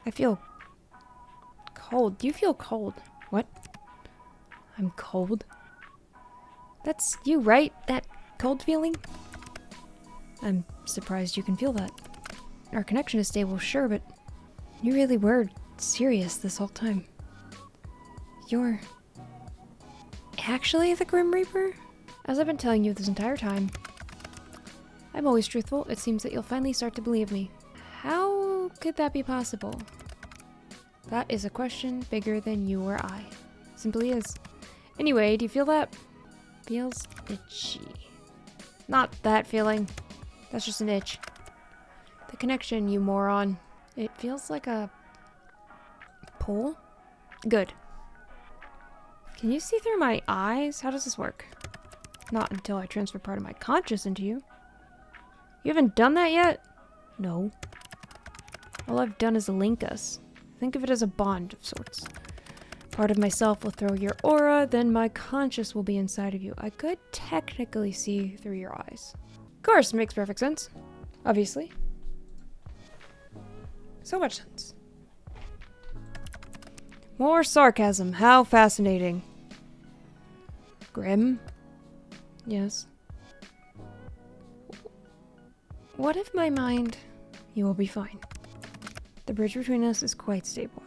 I feel cold. Do you feel cold? What? I'm cold? That's you, right? That cold feeling? I'm surprised you can feel that. Our connection is stable, sure, but you really were serious this whole time. You're actually the Grim Reaper? As I've been telling you this entire time, I'm always truthful. It seems that you'll finally start to believe me. How could that be possible? That is a question bigger than you or I. Simply is. Anyway, do you feel that? Feels itchy. Not that feeling. That's just an itch. The connection, you moron. It feels like a pull? Good. Can you see through my eyes? How does this work? Not until I transfer part of my conscious into you. You haven't done that yet? No. All I've done is link us. Think of it as a bond of sorts. Part of myself will throw your aura, then my conscious will be inside of you. I could technically see through your eyes. Of course, makes perfect sense. Obviously. So much sense. More sarcasm. How fascinating. Grim? Yes. What if my mind... You will be fine. The bridge between us is quite stable.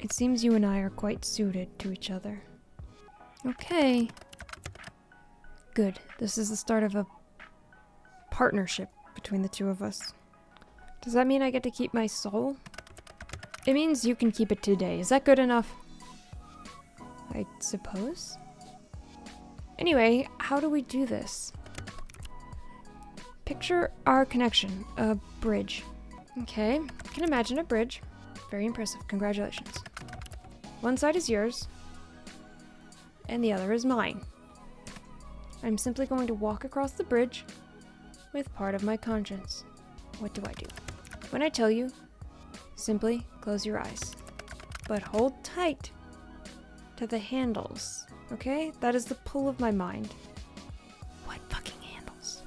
It seems you and I are quite suited to each other. Okay. Good. This is the start of a partnership between the two of us. Does that mean I get to keep my soul? It means you can keep it today. Is that good enough? I suppose? Anyway, how do we do this? Picture our connection. A bridge. Okay, I can imagine a bridge. Very impressive. Congratulations. One side is yours, and the other is mine. I'm simply going to walk across the bridge with part of my conscience. What do I do? When I tell you, simply close your eyes. But hold tight to the handles, okay? That is the pull of my mind. What fucking handles?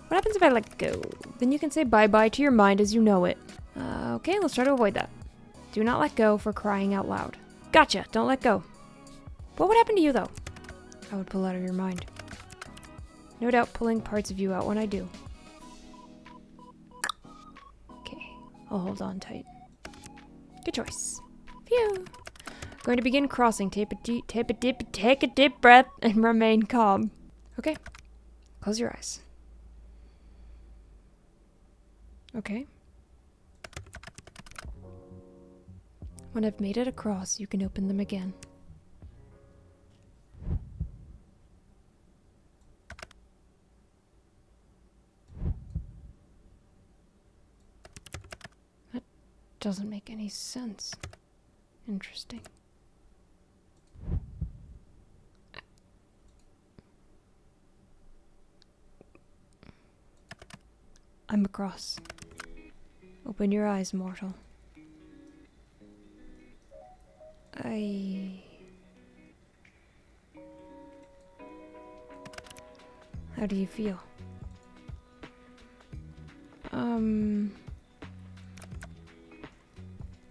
What happens if I let go? Then you can say bye-bye to your mind as you know it. Okay, let's try to avoid that. Do not let go for crying out loud. Gotcha, don't let go. What would happen to you, though? I would pull out of your mind. No doubt pulling parts of you out when I do. Okay, I'll hold on tight. Good choice. Phew. Going to begin crossing. Take a deep breath and remain calm. Okay, close your eyes. Okay. When I've made it across, you can open them again. That doesn't make any sense. Interesting. I'm across. Open your eyes, mortal. How do you feel?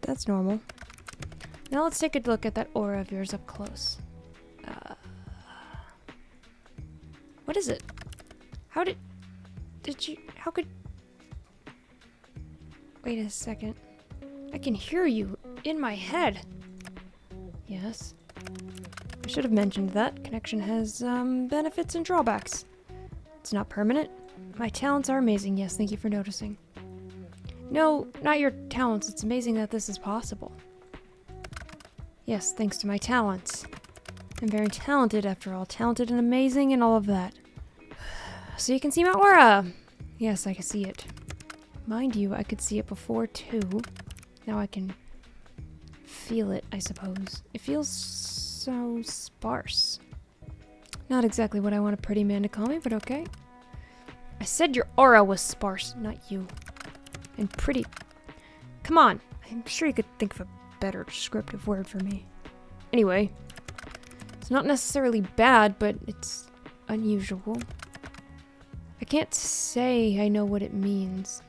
That's normal. Now let's take a look at that aura of yours up close. What is it? How could... Wait a second. I can hear you in my head. Yes. I should have mentioned that. Connection has, benefits and drawbacks. It's not permanent. My talents are amazing, yes, thank you for noticing. No, not your talents. It's amazing that this is possible. Yes, thanks to my talents. I'm very talented, after all. Talented and amazing and all of that. So you can see my aura! Yes, I can see it. Mind you, I could see it before, too. Now I can feel it, I suppose. It feels so sparse. Not exactly what I want a pretty man to call me, but okay. I said your aura was sparse, not you. And pretty. Come on. I'm sure you could think of a better descriptive word for me. Anyway. It's not necessarily bad, but it's unusual. I can't say I know what it means.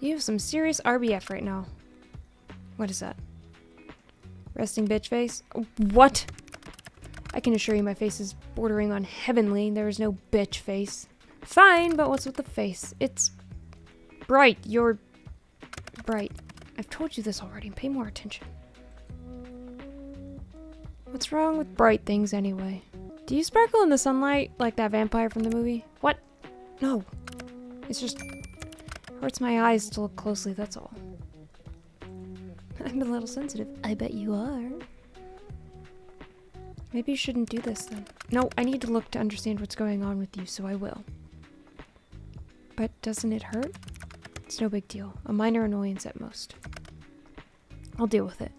You have some serious RBF right now. What is that? Resting bitch face? What? I can assure you my face is bordering on heavenly. There is no bitch face. Fine, but what's with the face? It's bright. You're bright. I've told you this already. Pay more attention. What's wrong with bright things anyway? Do you sparkle in the sunlight like that vampire from the movie? What? No. It's just hurts my eyes to look closely, that's all. I'm a little sensitive. I bet you are. Maybe you shouldn't do this then. No, I need to look to understand what's going on with you, so I will. But doesn't it hurt? It's no big deal. A minor annoyance at most. I'll deal with it.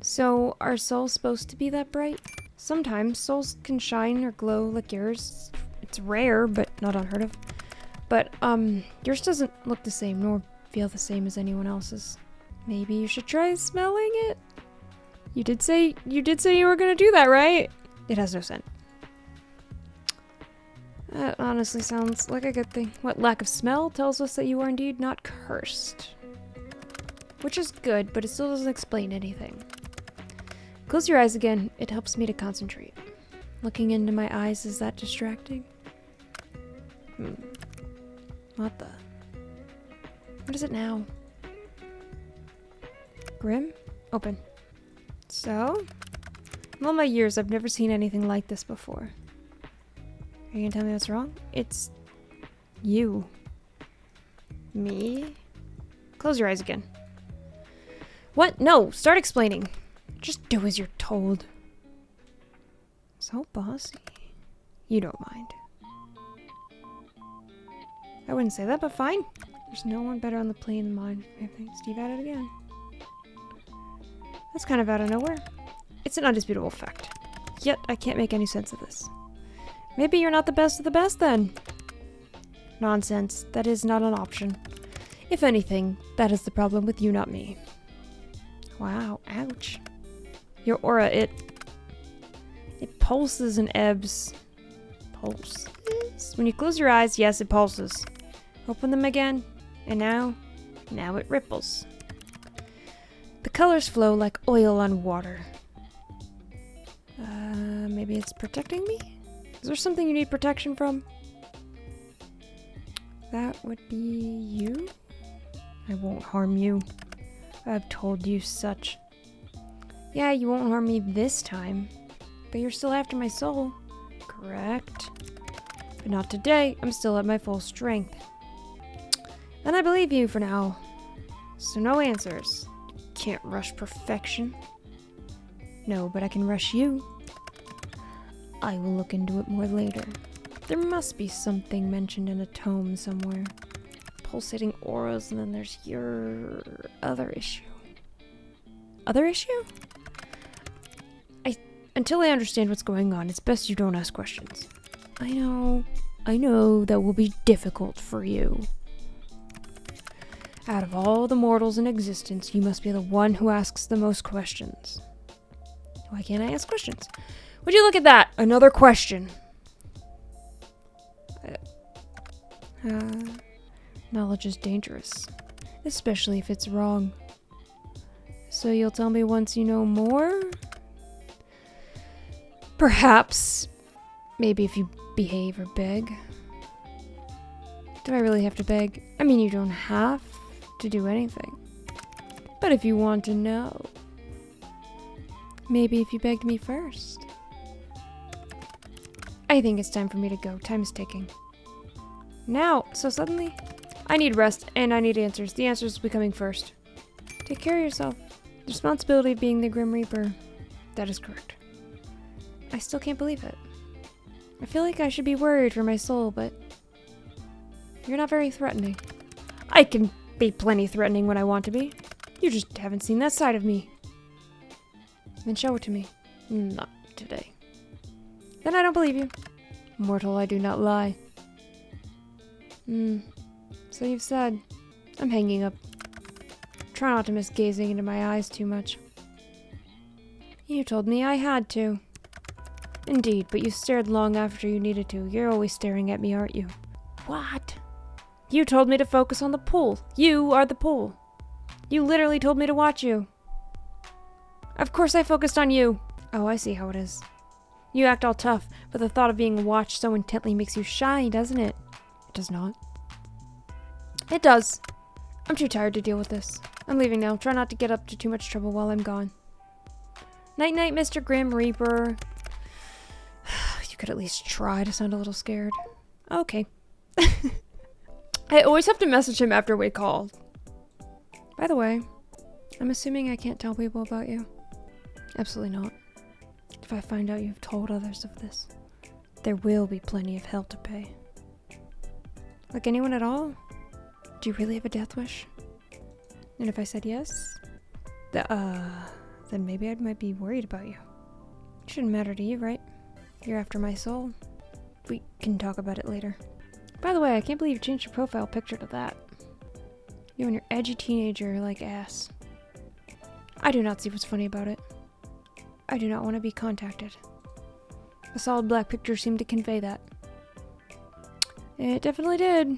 So, are souls supposed to be that bright? Sometimes souls can shine or glow like yours. It's rare, but not unheard of. But, yours doesn't look the same, nor feel the same as anyone else's. Maybe you should try smelling it? You did say you were gonna do that, right? It has no scent. That honestly sounds like a good thing. What lack of smell tells us that you are indeed not cursed. Which is good, but it still doesn't explain anything. Close your eyes again. It helps me to concentrate. Looking into my eyes, is that distracting? What the? What is it now? Grim? Open. So? In all my years, I've never seen anything like this before. Are you gonna tell me what's wrong? It's you. Me? Close your eyes again. What? No! Start explaining. Just do as you're told. So bossy. You don't mind. I wouldn't say that, but fine. There's no one better on the plane than mine. I think Steve at it again. That's kind of out of nowhere. It's an undisputable fact. Yet, I can't make any sense of this. Maybe you're not the best of the best, then. Nonsense. That is not an option. If anything, that is the problem with you, not me. Wow. Ouch. Your aura, it pulses and ebbs. Pulses? When you close your eyes, yes, it pulses. Open them again, and now it ripples. The colors flow like oil on water. Maybe it's protecting me? Is there something you need protection from? That would be you? I won't harm you. I've told you such. Yeah, you won't harm me this time. But you're still after my soul. Correct. But not today. I'm still at my full strength. And I believe you for now. So no answers. Can't rush perfection. No, but I can rush you. I will look into it more later. There must be something mentioned in a tome somewhere. Pulsating auras, and then there's your other issue. Other issue? Until I understand what's going on, it's best you don't ask questions. I know that will be difficult for you. Out of all the mortals in existence, you must be the one who asks the most questions. Why can't I ask questions? Would you look at that? Another question. Knowledge is dangerous, especially if it's wrong. So you'll tell me once you know more? Perhaps. Maybe if you behave or beg. Do I really have to beg? I mean, you don't have to do anything. But if you want to know, maybe if you begged me first. I think it's time for me to go. Time is ticking. Now, so suddenly? I need rest, and I need answers. The answers will be coming first. Take care of yourself. The responsibility of being the Grim Reaper. That is correct. I still can't believe it. I feel like I should be worried for my soul, but you're not very threatening. I can be plenty threatening when I want to be. You just haven't seen that side of me. Then show it to me. Not today. Then I don't believe you. Mortal, I do not lie. So you've said. I'm hanging up. Try not to miss gazing into my eyes too much. You told me I had to. Indeed, but you stared long after you needed to. You're always staring at me, aren't you? What? You told me to focus on the pool. You are the pool. You literally told me to watch you. Of course I focused on you. Oh, I see how it is. You act all tough, but the thought of being watched so intently makes you shy, doesn't it? It does not. It does. I'm too tired to deal with this. I'm leaving now. Try not to get up to too much trouble while I'm gone. Night-night, Mr. Grim Reaper. You could at least try to sound a little scared. Okay. I always have to message him after we call. By the way, I'm assuming I can't tell people about you. Absolutely not. If I find out you've told others of this, there will be plenty of hell to pay. Like anyone at all? Do you really have a death wish? And if I said yes, then maybe I might be worried about you. It shouldn't matter to you, right? You're after my soul. We can talk about it later. By the way, I can't believe you changed your profile picture to that. You and your edgy teenager-like ass. I do not see what's funny about it. I do not want to be contacted. A solid black picture seemed to convey that. It definitely did.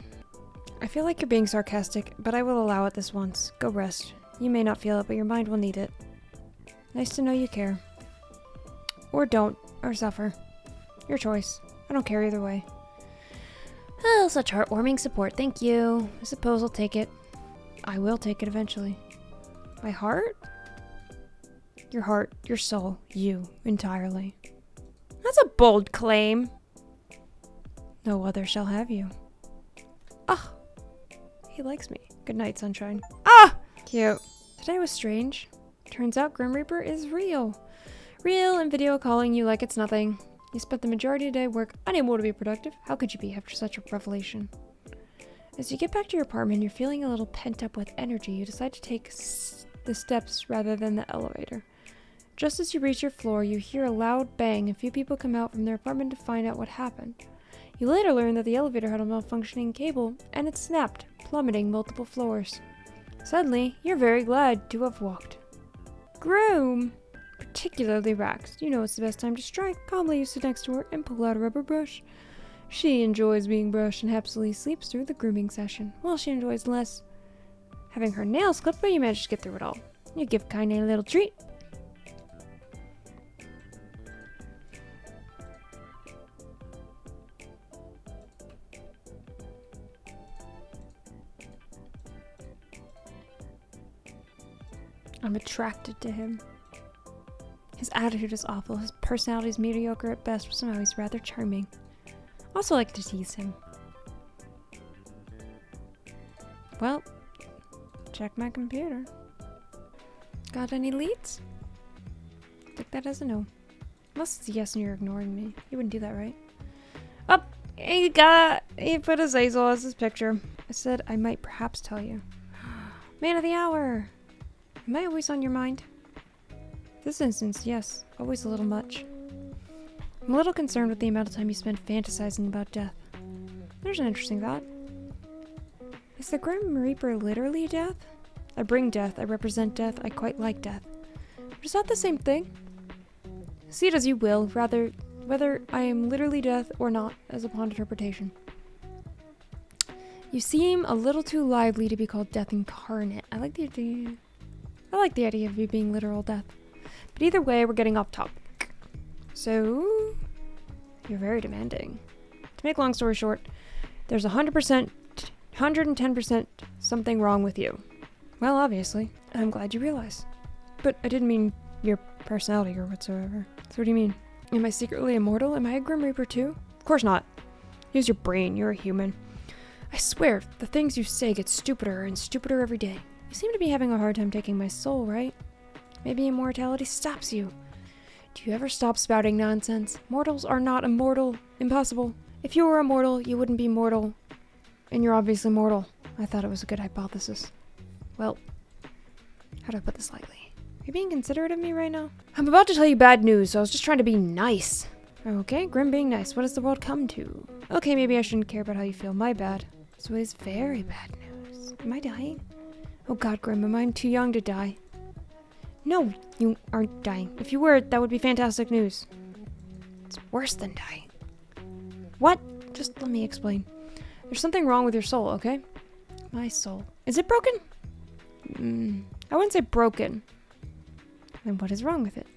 I feel like you're being sarcastic, but I will allow it this once. Go rest. You may not feel it, but your mind will need it. Nice to know you care. Or don't, or suffer. Your choice. I don't care either way. Oh, such heartwarming support. Thank you. I suppose I'll take it. I will take it eventually. My heart? Your heart, your soul, you, entirely. That's a bold claim. No other shall have you. Ah! He likes me. Good night, sunshine. Ah! Cute. Today was strange. Turns out Grim Reaper is real. Real and video calling you like it's nothing. You spent the majority of the day at work, unable to be productive. How could you be after such a revelation? As you get back to your apartment, you're feeling a little pent up with energy. You decide to take the steps rather than the elevator. Just as you reach your floor, you hear a loud bang. A few people come out from their apartment to find out what happened. You later learn that the elevator had a malfunctioning cable, and it snapped, plummeting multiple floors. Suddenly, you're very glad to have walked. Groom! Particularly Rax. You know it's the best time to strike. Calmly you sit next to her and pull out a rubber brush. She enjoys being brushed and happily sleeps through the grooming session, while she enjoys less having her nails clipped, but you manage to get through it all. You give Kaine a little treat. I'm attracted to him. His attitude is awful, his personality is mediocre at best, but somehow he's rather charming. Also like to tease him. Well, check my computer. Got any leads? Take that as a no. Unless it's a yes and you're ignoring me. You wouldn't do that, right? Oh, he put his Hazel as his picture. I said I might perhaps tell you. Man of the hour! Am I always on your mind? This instance, yes. Always a little much. I'm a little concerned with the amount of time you spend fantasizing about death. There's an interesting thought. Is the Grim Reaper literally death? I bring death, I represent death, I quite like death. But is that the same thing? See it as you will, rather, whether I am literally death or not, as upon interpretation. You seem a little too lively to be called death incarnate. I like the idea of you being literal death. But either way, we're getting off topic. So, you're very demanding. To make a long story short, there's 100%, 110% something wrong with you. Well, obviously. I'm glad you realize. But I didn't mean your personality or whatsoever. So what do you mean? Am I secretly immortal? Am I a Grim Reaper too? Of course not. Use your brain, you're a human. I swear, the things you say get stupider and stupider every day. You seem to be having a hard time taking my soul, right? Maybe immortality stops you. Do you ever stop spouting nonsense? Mortals are not immortal. Impossible. If you were immortal, you wouldn't be mortal. And you're obviously mortal. I thought it was a good hypothesis. Well, how do I put this lightly? Are you being considerate of me right now? I'm about to tell you bad news, so I was just trying to be nice. Okay, Grim being nice. What has the world come to? Okay, maybe I shouldn't care about how you feel. My bad. So it is very bad news. Am I dying? Oh god, Grim, am I too young to die? No, you aren't dying. If you were, that would be fantastic news. It's worse than dying. What? Just let me explain. There's something wrong with your soul, okay? My soul. Is it broken? I wouldn't say broken. Then what is wrong with it?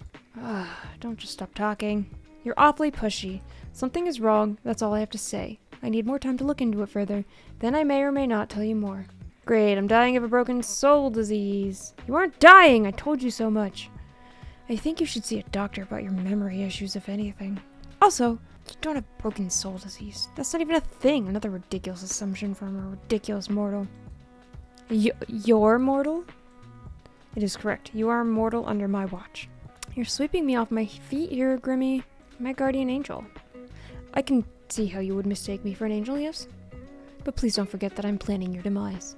Don't just stop talking. You're awfully pushy. Something is wrong, that's all I have to say. I need more time to look into it further. Then I may or may not tell you more. Great, I'm dying of a broken soul disease. You aren't dying, I told you so much. I think you should see a doctor about your memory issues, if anything. Also, you don't have broken soul disease. That's not even a thing. Another ridiculous assumption from a ridiculous mortal. You're mortal? It is correct. You are mortal under my watch. You're sweeping me off my feet here, Grimmy. My guardian angel. I can see how you would mistake me for an angel, yes? But please don't forget that I'm planning your demise.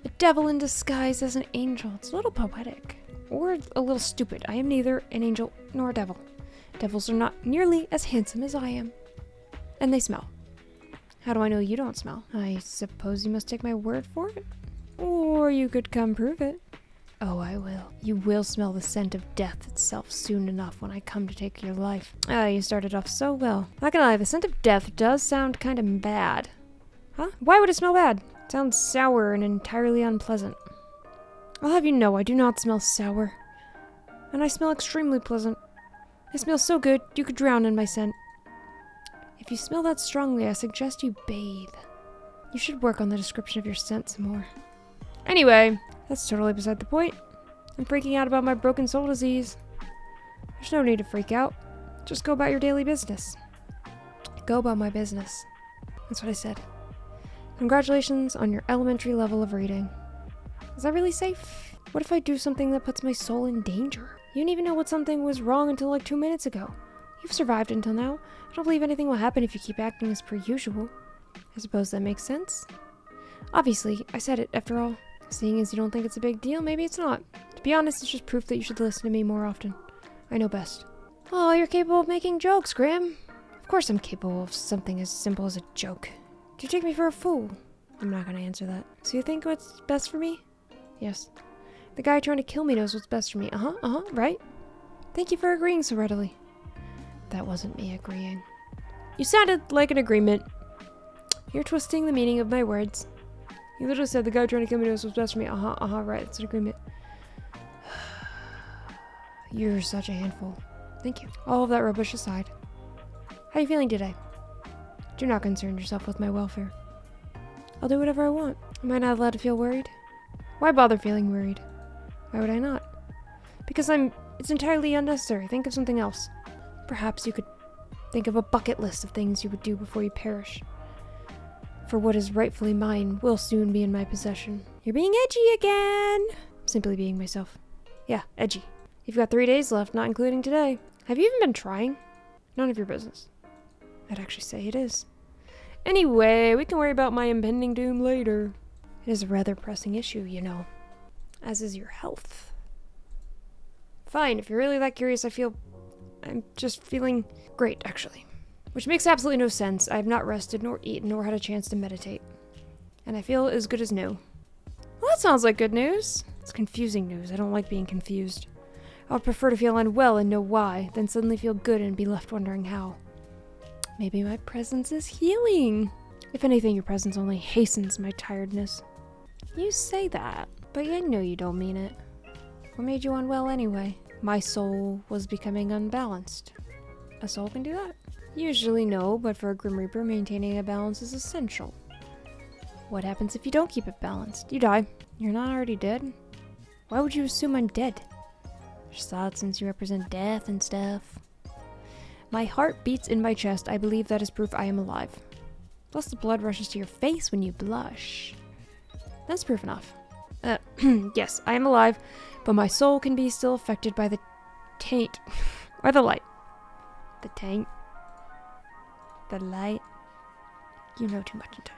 A devil in disguise as an angel. It's a little poetic. Or a little stupid. I am neither an angel nor a devil. Devils are not nearly as handsome as I am. And they smell. How do I know you don't smell? I suppose you must take my word for it? Or you could come prove it. Oh, I will. You will smell the scent of death itself soon enough when I come to take your life. You started off so well. Not gonna lie, the scent of death does sound kind of bad. Huh? Why would it smell bad? It sounds sour and entirely unpleasant. I'll have you know I do not smell sour. And I smell extremely pleasant. I smell so good, you could drown in my scent. If you smell that strongly, I suggest you bathe. You should work on the description of your scent some more. Anyway, that's totally beside the point. I'm freaking out about my broken soul disease. There's no need to freak out. Just go about your daily business. Go about my business. That's what I said. Congratulations on your elementary level of reading. Is that really safe? What if I do something that puts my soul in danger? You didn't even know what something was wrong until like 2 minutes ago. You've survived until now. I don't believe anything will happen if you keep acting as per usual. I suppose that makes sense. Obviously, I said it after all. Seeing as you don't think it's a big deal, maybe it's not. To be honest, it's just proof that you should listen to me more often. I know best. Oh, you're capable of making jokes, Graham. Of course I'm capable of something as simple as a joke. Do you take me for a fool? I'm not gonna answer that. So you think what's best for me? Yes. The guy trying to kill me knows what's best for me. Right? Thank you for agreeing so readily. That wasn't me agreeing. You sounded like an agreement. You're twisting the meaning of my words. You literally said the guy trying to kill me knows what's best for me. Right, it's an agreement. You're such a handful. Thank you. All of that rubbish aside. How are you feeling today? Do not concern yourself with my welfare. I'll do whatever I want. Am I not allowed to feel worried? Why bother feeling worried? Why would I not? Because it's entirely unnecessary. Think of something else. Perhaps you could think of a bucket list of things you would do before you perish. For what is rightfully mine will soon be in my possession. You're being edgy again! I'm simply being myself. Yeah, edgy. You've got 3 days left, not including today. Have you even been trying? None of your business. I'd actually say it is. Anyway, we can worry about my impending doom later. It is a rather pressing issue, you know. As is your health. Fine, if you're really that curious, I'm just feeling great, actually. Which makes absolutely no sense. I have not rested, nor eaten, nor had a chance to meditate. And I feel as good as new. Well, that sounds like good news. It's confusing news. I don't like being confused. I would prefer to feel unwell and know why, than suddenly feel good and be left wondering how. Maybe my presence is healing. If anything, your presence only hastens my tiredness. You say that, but I know you don't mean it. What made you unwell anyway? My soul was becoming unbalanced. A soul can do that? Usually no, but for a Grim Reaper, maintaining a balance is essential. What happens if you don't keep it balanced? You die. You're not already dead? Why would you assume I'm dead? Just thought since you represent death and stuff. My heart beats in my chest. I believe that is proof I am alive. Plus the blood rushes to your face when you blush. That's proof enough. Yes, I am alive, but my soul can be still affected by the taint. Or the light. The taint. The light. You know too much in time.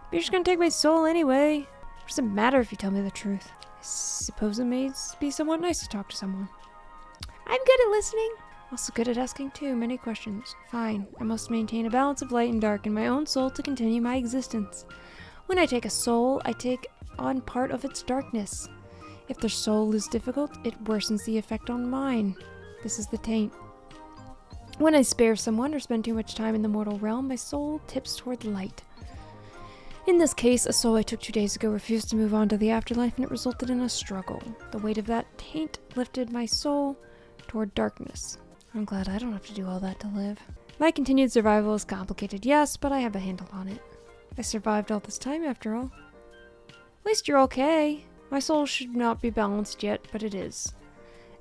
But you're just gonna take my soul anyway. What does it matter if you tell me the truth? I suppose it may be somewhat nice to talk to someone. I'm good at listening. Also good at asking too many questions. Fine, I must maintain a balance of light and dark in my own soul to continue my existence. When I take a soul, I take on part of its darkness. If the soul is difficult, it worsens the effect on mine. This is the taint. When I spare someone or spend too much time in the mortal realm, my soul tips toward light. In this case, a soul I took 2 days ago refused to move on to the afterlife, and it resulted in a struggle. The weight of that taint lifted my soul toward darkness. I'm glad I don't have to do all that to live. My continued survival is complicated, yes, but I have a handle on it. I survived all this time, after all. At least you're okay. My soul should not be balanced yet, but it is.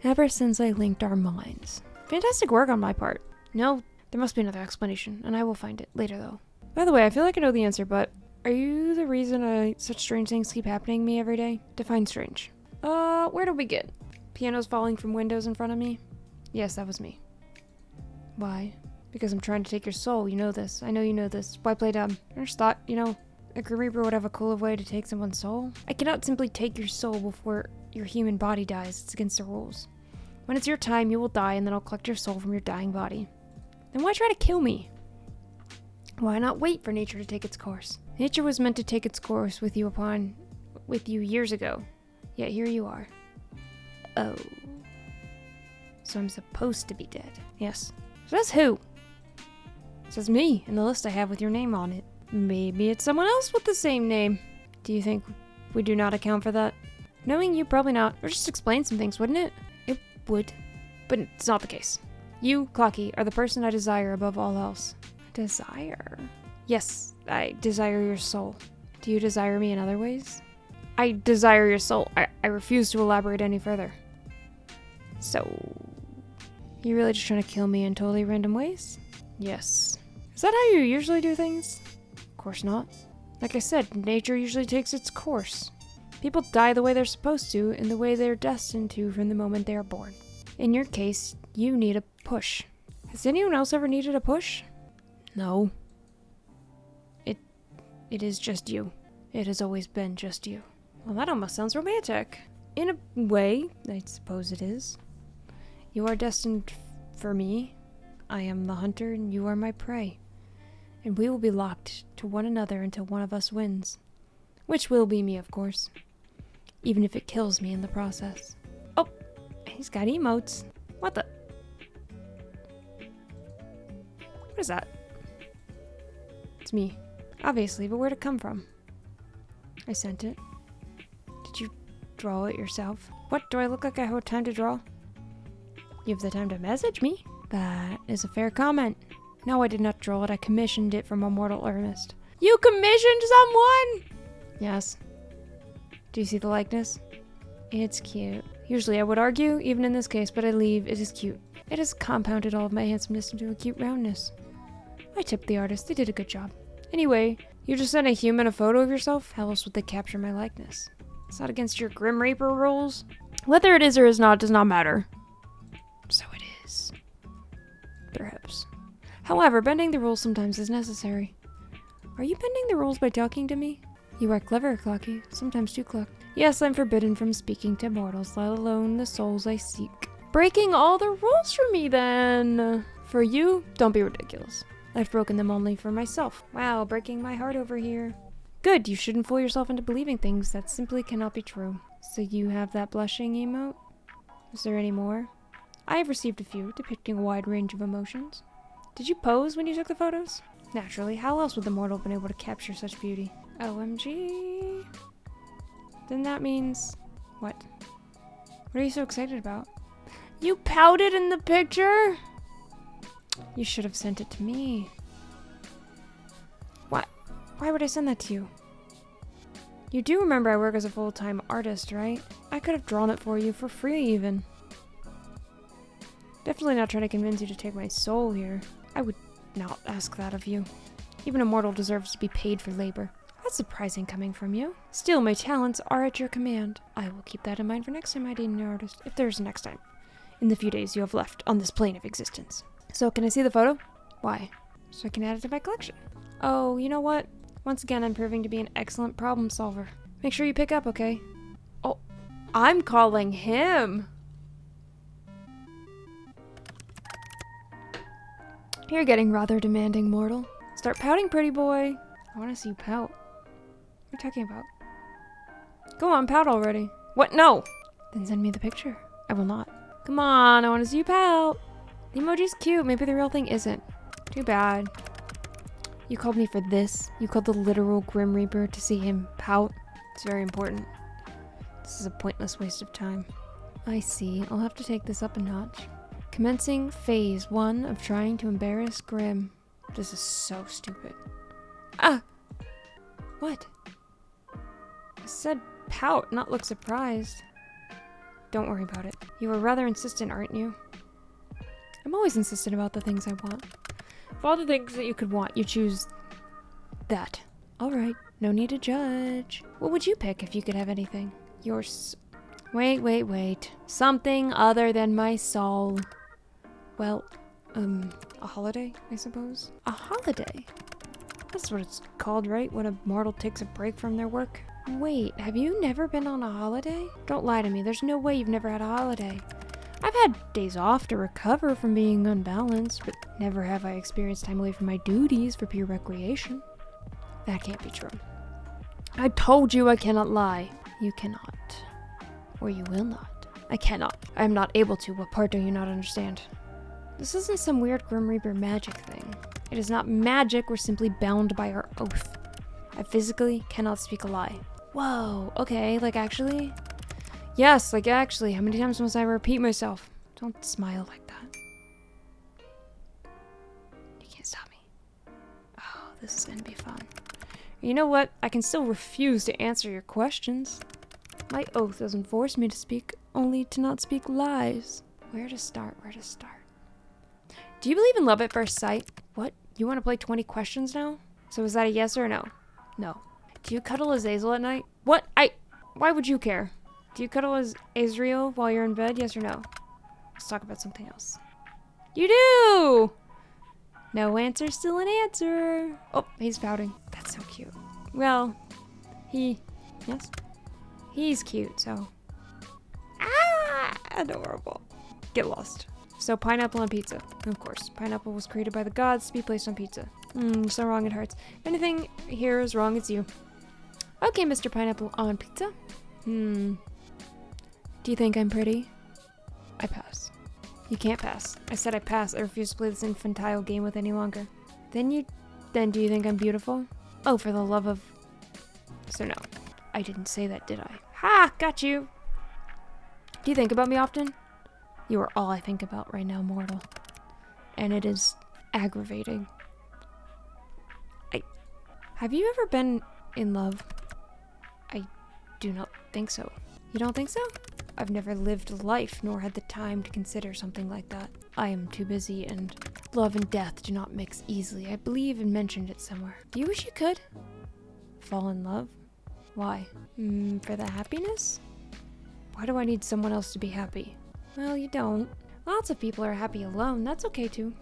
Ever since I linked our minds. Fantastic work on my part. No, there must be another explanation, and I will find it later, though. By the way, I feel like I know the answer, but are you the reason such strange things keep happening to me every day? Define strange. Where do we begin? Pianos falling from windows in front of me? Yes, that was me. Why? Because I'm trying to take your soul, you know this. I know you know this. Why play dumb? I just thought, a Grim Reaper would have a cooler way to take someone's soul. I cannot simply take your soul before your human body dies. It's against the rules. When it's your time, you will die, and then I'll collect your soul from your dying body. Then why try to kill me? Why not wait for nature to take its course? Nature was meant to take its course with you years ago. Yet here you are. Oh. So I'm supposed to be dead. Yes. Says who? Says me in the list I have with your name on it. Maybe it's someone else with the same name. Do you think we do not account for that? Knowing you, probably not. Or just explain some things, wouldn't it? It would. But it's not the case. You, Clocky, are the person I desire above all else. Desire? Yes, I desire your soul. Do you desire me in other ways? I desire your soul. I refuse to elaborate any further. So, you're really just trying to kill me in totally random ways? Yes. Is that how you usually do things? Of course not. Like I said, nature usually takes its course. People die the way they're supposed to, in the way they're destined to from the moment they are born. In your case, you need a push. Has anyone else ever needed a push? No. It is just you. It has always been just you. Well, that almost sounds romantic. In a way, I suppose it is. You are destined for me. I am the hunter and you are my prey. And we will be locked to one another until one of us wins. Which will be me, of course. Even if it kills me in the process. Oh, he's got emotes. What the? What is that? It's me. Obviously, but where'd it come from? I sent it. Did you draw it yourself? What, do I look like I have time to draw? You have the time to message me? That is a fair comment. No, I did not draw it. I commissioned it from a mortal artist. You commissioned someone? Yes. Do you see the likeness? It's cute. Usually I would argue, even in this case, but I leave. It is cute. It has compounded all of my handsomeness into a cute roundness. I tipped the artist. They did a good job. Anyway, you just sent a human a photo of yourself? How else would they capture my likeness? It's not against your Grim Reaper rules. Whether it is or is not does not matter. So it is. Perhaps. However, bending the rules sometimes is necessary. Are you bending the rules by talking to me? You are clever, Clocky. Sometimes too clever. Yes, I'm forbidden from speaking to mortals, let alone the souls I seek. Breaking all the rules for me, then. For you, don't be ridiculous. I've broken them only for myself. Wow, breaking my heart over here. Good, you shouldn't fool yourself into believing things that simply cannot be true. So you have that blushing emote? Is there any more? I have received a few, depicting a wide range of emotions. Did you pose when you took the photos? Naturally, how else would the mortal have been able to capture such beauty? OMG. Then that means... what? What are you so excited about? You pouted in the picture? You should have sent it to me. What? Why would I send that to you? You do remember I work as a full-time artist, right? I could have drawn it for you for free, even. Definitely not trying to convince you to take my soul here. I would not ask that of you. Even a mortal deserves to be paid for labor. That's surprising coming from you. Still, my talents are at your command. I will keep that in mind for next time I date an artist, if there's a next time. In the few days you have left on this plane of existence. So, can I see the photo? Why? So I can add it to my collection. Oh, you know what? Once again, I'm proving to be an excellent problem solver. Make sure you pick up, okay? Oh, I'm calling him! You're getting rather demanding, mortal. Start pouting, pretty boy. I want to see you pout. What are you talking about? Go on, pout already. What? No! Then send me the picture. I will not. Come on, I want to see you pout. The emoji's cute. Maybe the real thing isn't. Too bad. You called me for this? You called the literal Grim Reaper to see him pout? It's very important. This is a pointless waste of time. I see. I'll have to take this up a notch. Commencing phase 1 of trying to embarrass Grim. This is so stupid. Ah! What? I said pout, not look surprised. Don't worry about it. You were rather insistent, aren't you? I'm always insistent about the things I want. Of all the things that you could want, you choose that. Alright, no need to judge. What would you pick if you could have anything? Wait. Something other than my soul. Well, a holiday, I suppose? A holiday? That's what it's called, right? When a mortal takes a break from their work? Wait, have you never been on a holiday? Don't lie to me, there's no way you've never had a holiday. I've had days off to recover from being unbalanced, but never have I experienced time away from my duties for pure recreation. That can't be true. I told you I cannot lie. You cannot. Or you will not. I cannot. I am not able to. What part do you not understand? This isn't some weird Grim Reaper magic thing. It is not magic. We're simply bound by our oath. I physically cannot speak a lie. Whoa, okay, like actually? Yes, like actually. How many times must I repeat myself? Don't smile like that. You can't stop me. Oh, this is gonna be fun. You know what? I can still refuse to answer your questions. My oath doesn't force me to speak, only to not speak lies. Where to start? Do you believe in love at first sight? What? You want to play 20 questions now? So is that a yes or a no? No. Do you cuddle Azazel at night? What? Why would you care? Do you cuddle as Azrael while you're in bed? Yes or no? Let's talk about something else. You do! No answer, still an answer. Oh, he's pouting. That's so cute. Well, yes? He's cute, so. Adorable. Get lost. So pineapple on pizza. Of course, pineapple was created by the gods to be placed on pizza. So wrong it hurts. If anything here is wrong, it's you. Okay, Mr. Pineapple on pizza. Do you think I'm pretty? I pass. You can't pass. I said I pass. I refuse to play this infantile game with any longer. Then do you think I'm beautiful? Oh, for the love of... So no. I didn't say that, did I? Ha! Got you! Do you think about me often? You are all I think about right now, mortal. And it is aggravating. Have you ever been in love? I do not think so. You don't think so? I've never lived life, nor had the time to consider something like that. I am too busy, and love and death do not mix easily. I believe and mentioned it somewhere. Do you wish you could? Fall in love? Why? For the happiness? Why do I need someone else to be happy? Well, you don't. Lots of people are happy alone. That's okay, too.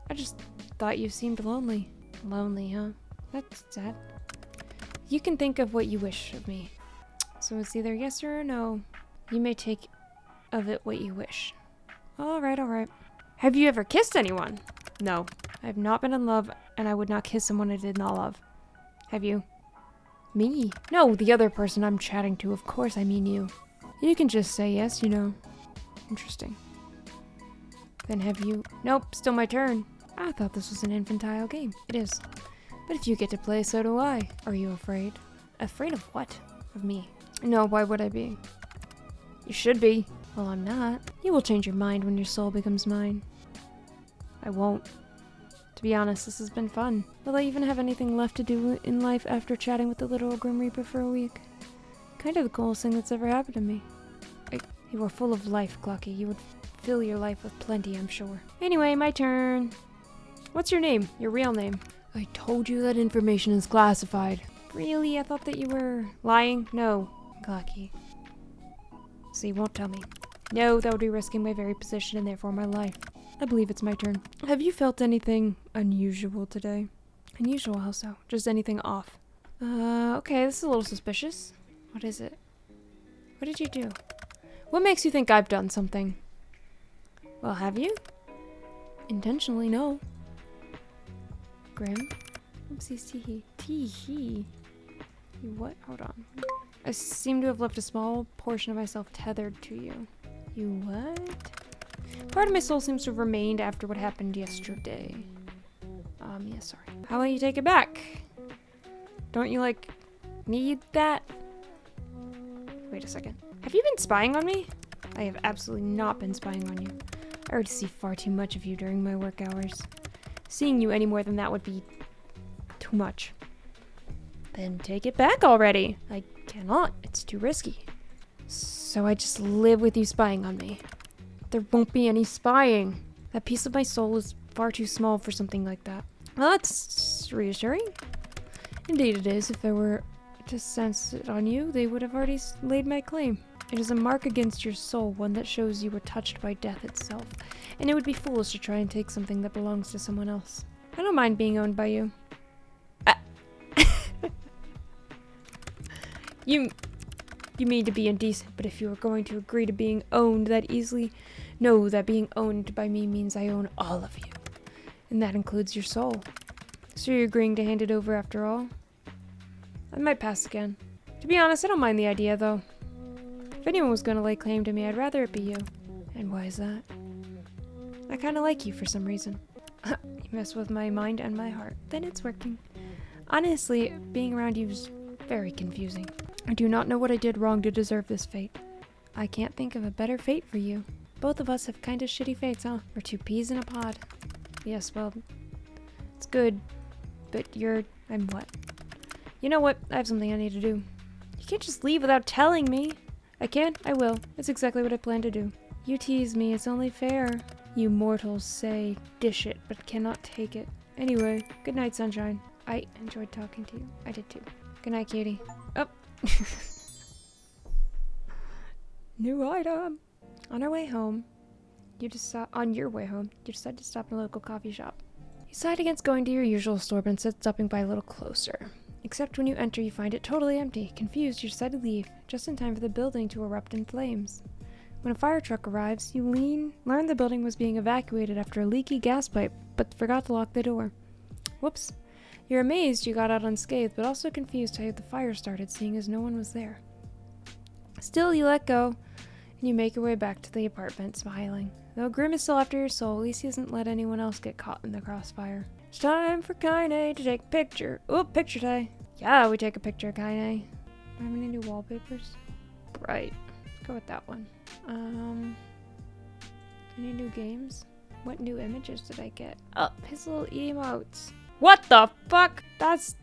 I just thought you seemed lonely. Lonely, huh? That's sad. You can think of what you wish of me. So it's either yes or no. You may take of it what you wish. Alright. Have you ever kissed anyone? No. I have not been in love, and I would not kiss someone I did not love. Have you? Me? No, the other person I'm chatting to. Of course I mean you. You can just say yes, you know. Interesting. Then have you... Nope, still my turn. I thought this was an infantile game. It is. But if you get to play, so do I. Are you afraid? Afraid of what? Of me? No, why would I be? You should be. Well, I'm not. You will change your mind when your soul becomes mine. I won't. To be honest, this has been fun. Will I even have anything left to do in life after chatting with the literal Grim Reaper for a week? Kind of the coolest thing that's ever happened to me. You are full of life, Clocky. You would fill your life with plenty, I'm sure. Anyway, my turn. What's your name? Your real name? I told you that information is classified. Really? I thought that you were lying? No, Clocky. So you won't tell me. No, that would be risking my very position and therefore my life. I believe it's my turn. Have you felt anything unusual today? Unusual, how so? Just anything off? Okay, this is a little suspicious. What is it? What did you do? What makes you think I've done something? Well, have you? Intentionally, no. Grim? Oopsies, tee-hee. Tee-hee. What? Hold on. I seem to have left a small portion of myself tethered to you. You what? Part of my soul seems to have remained after what happened yesterday. Yeah, sorry. How about you take it back? Don't you, like, need that? Wait a second. Have you been spying on me? I have absolutely not been spying on you. I already see far too much of you during my work hours. Seeing you any more than that would be too much. Then take it back already. I cannot. It's too risky. So I just live with you spying on me. There won't be any spying. That piece of my soul is far too small for something like that. Well, that's reassuring. Indeed it is. If I were to sense it on you, they would have already laid my claim. It is a mark against your soul, one that shows you were touched by death itself. And it would be foolish to try and take something that belongs to someone else. I don't mind being owned by you. You mean to be indecent, but if you are going to agree to being owned that easily, know that being owned by me means I own all of you. And that includes your soul. So you're agreeing to hand it over after all? I might pass again. To be honest, I don't mind the idea, though. If anyone was going to lay claim to me, I'd rather it be you. And why is that? I kind of like you for some reason. You mess with my mind and my heart. Then it's working. Honestly, being around you is very confusing. I do not know what I did wrong to deserve this fate. I can't think of a better fate for you. Both of us have kind of shitty fates, huh? We're two peas in a pod. Yes, well, it's good, but I'm what? You know what? I have something I need to do. You can't just leave without telling me. I can, I will. It's exactly what I plan to do. You tease me, it's only fair. You mortals say, dish it, but cannot take it. Anyway, good night, sunshine. I enjoyed talking to you. I did too. Good night, cutie. Oh. New item. On your way home, you decide to stop in a local coffee shop. You decide against going to your usual store, but instead stopping by a little closer. Except when you enter, you find it totally empty. Confused, you decide to leave, just in time for the building to erupt in flames. When a fire truck arrives, you learn the building was being evacuated after a leaky gas pipe, but forgot to lock the door. Whoops. You're amazed you got out unscathed, but also confused how the fire started, seeing as no one was there. Still, you let go, and you make your way back to the apartment, smiling. Though Grim is still after your soul, at least he hasn't let anyone else get caught in the crossfire. It's time for Kaine to take a picture. Oh, picture day. Yeah, we take a picture, Kaine. Do I have any new wallpapers? Right. Let's go with that one. Any new games? What new images did I get? Oh, his little emotes. What the fuck? That's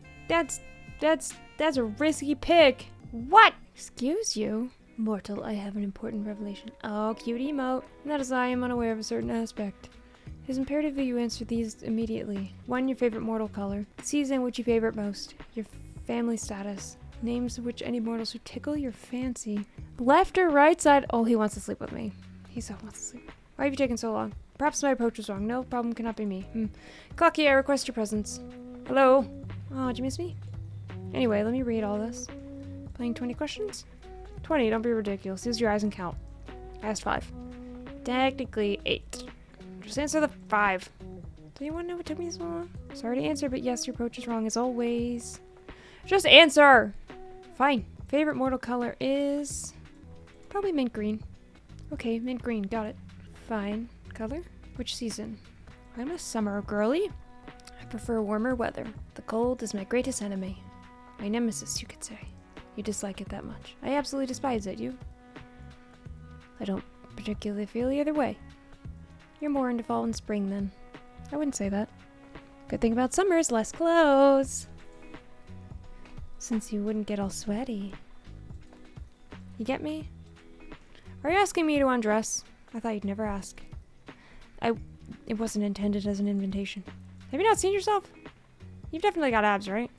a risky pick. What? Excuse you? Mortal, I have an important revelation. Oh, cute emote. And that is I am unaware of a certain aspect. It is imperative that you answer these immediately. 1. Your favorite mortal color. The season which you favorite most. Your family status. Names which any mortals who tickle your fancy. Left or right side? Oh, he wants to sleep with me. He so wants to sleep. Why have you taken so long? Perhaps my approach was wrong. No problem cannot be me. Clocky, I request your presence. Hello? Oh, did you miss me? Anyway, let me read all this. Playing 20 questions? 20, don't be ridiculous. Use your eyes and count. I asked 5. Technically 8. Just answer the 5. Do you want to know what took me so long? Sorry to answer, but yes, your approach is wrong as always. Just answer! Fine. Favorite mortal color is... probably mint green. Okay, mint green. Got it. Fine. Color? Which season? I'm a summer girly. I prefer warmer weather. The cold is my greatest enemy. My nemesis, you could say. You dislike it that much. I absolutely despise it. You? I don't particularly feel either way. You're more into fall and spring then. I wouldn't say that. Good thing about summer is less clothes. Since you wouldn't get all sweaty. You get me? Are you asking me to undress? I thought you'd never ask. It wasn't intended as an invitation. Have you not seen yourself? You've definitely got abs, right?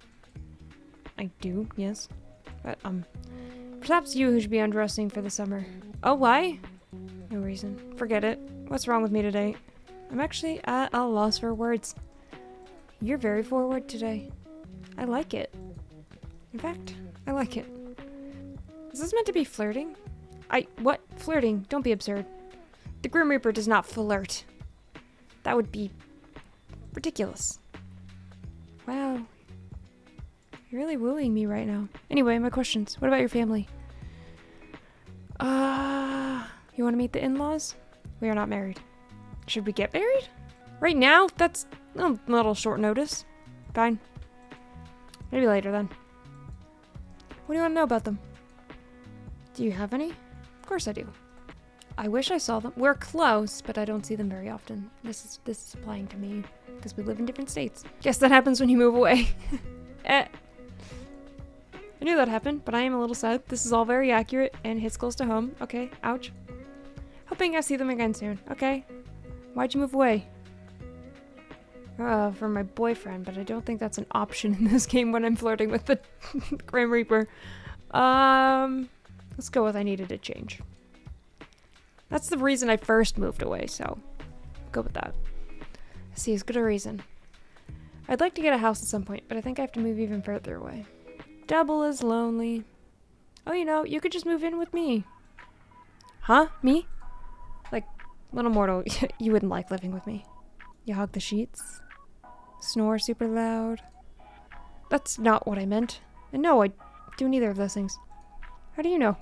I do, yes. But, perhaps you who should be undressing for the summer. Oh, why? No reason. Forget it. What's wrong with me today? I'm actually at a loss for words. You're very forward today. I like it. In fact, I like it. Is this meant to be flirting? What? Flirting? Don't be absurd. The Grim Reaper does not flirt. That would be ridiculous. Wow. You're really wooing me right now. Anyway, my questions. What about your family? You want to meet the in-laws? We are not married. Should we get married? Right now? That's A little short notice. Fine. Maybe later then. What do you want to know about them? Do you have any? Of course I do. I wish I saw them. We're close, but I don't see them very often. This is applying to me because we live in different states. Guess that happens when you move away. I knew that happened, but I am a little sad. This is all very accurate and hits close to home. Okay, ouch. Hoping I see them again soon. Okay. Why'd you move away? For my boyfriend, but I don't think that's an option in this game when I'm flirting with the Grim Reaper. Let's go with I needed a change. That's the reason I first moved away, so go with that. See, as good a reason. I'd like to get a house at some point, but I think I have to move even further away. Double is lonely. Oh, you know, you could just move in with me. Huh? Me? Like, little mortal, you wouldn't like living with me. You hog the sheets. Snore super loud. That's not what I meant. And no, I do neither of those things. How do you know?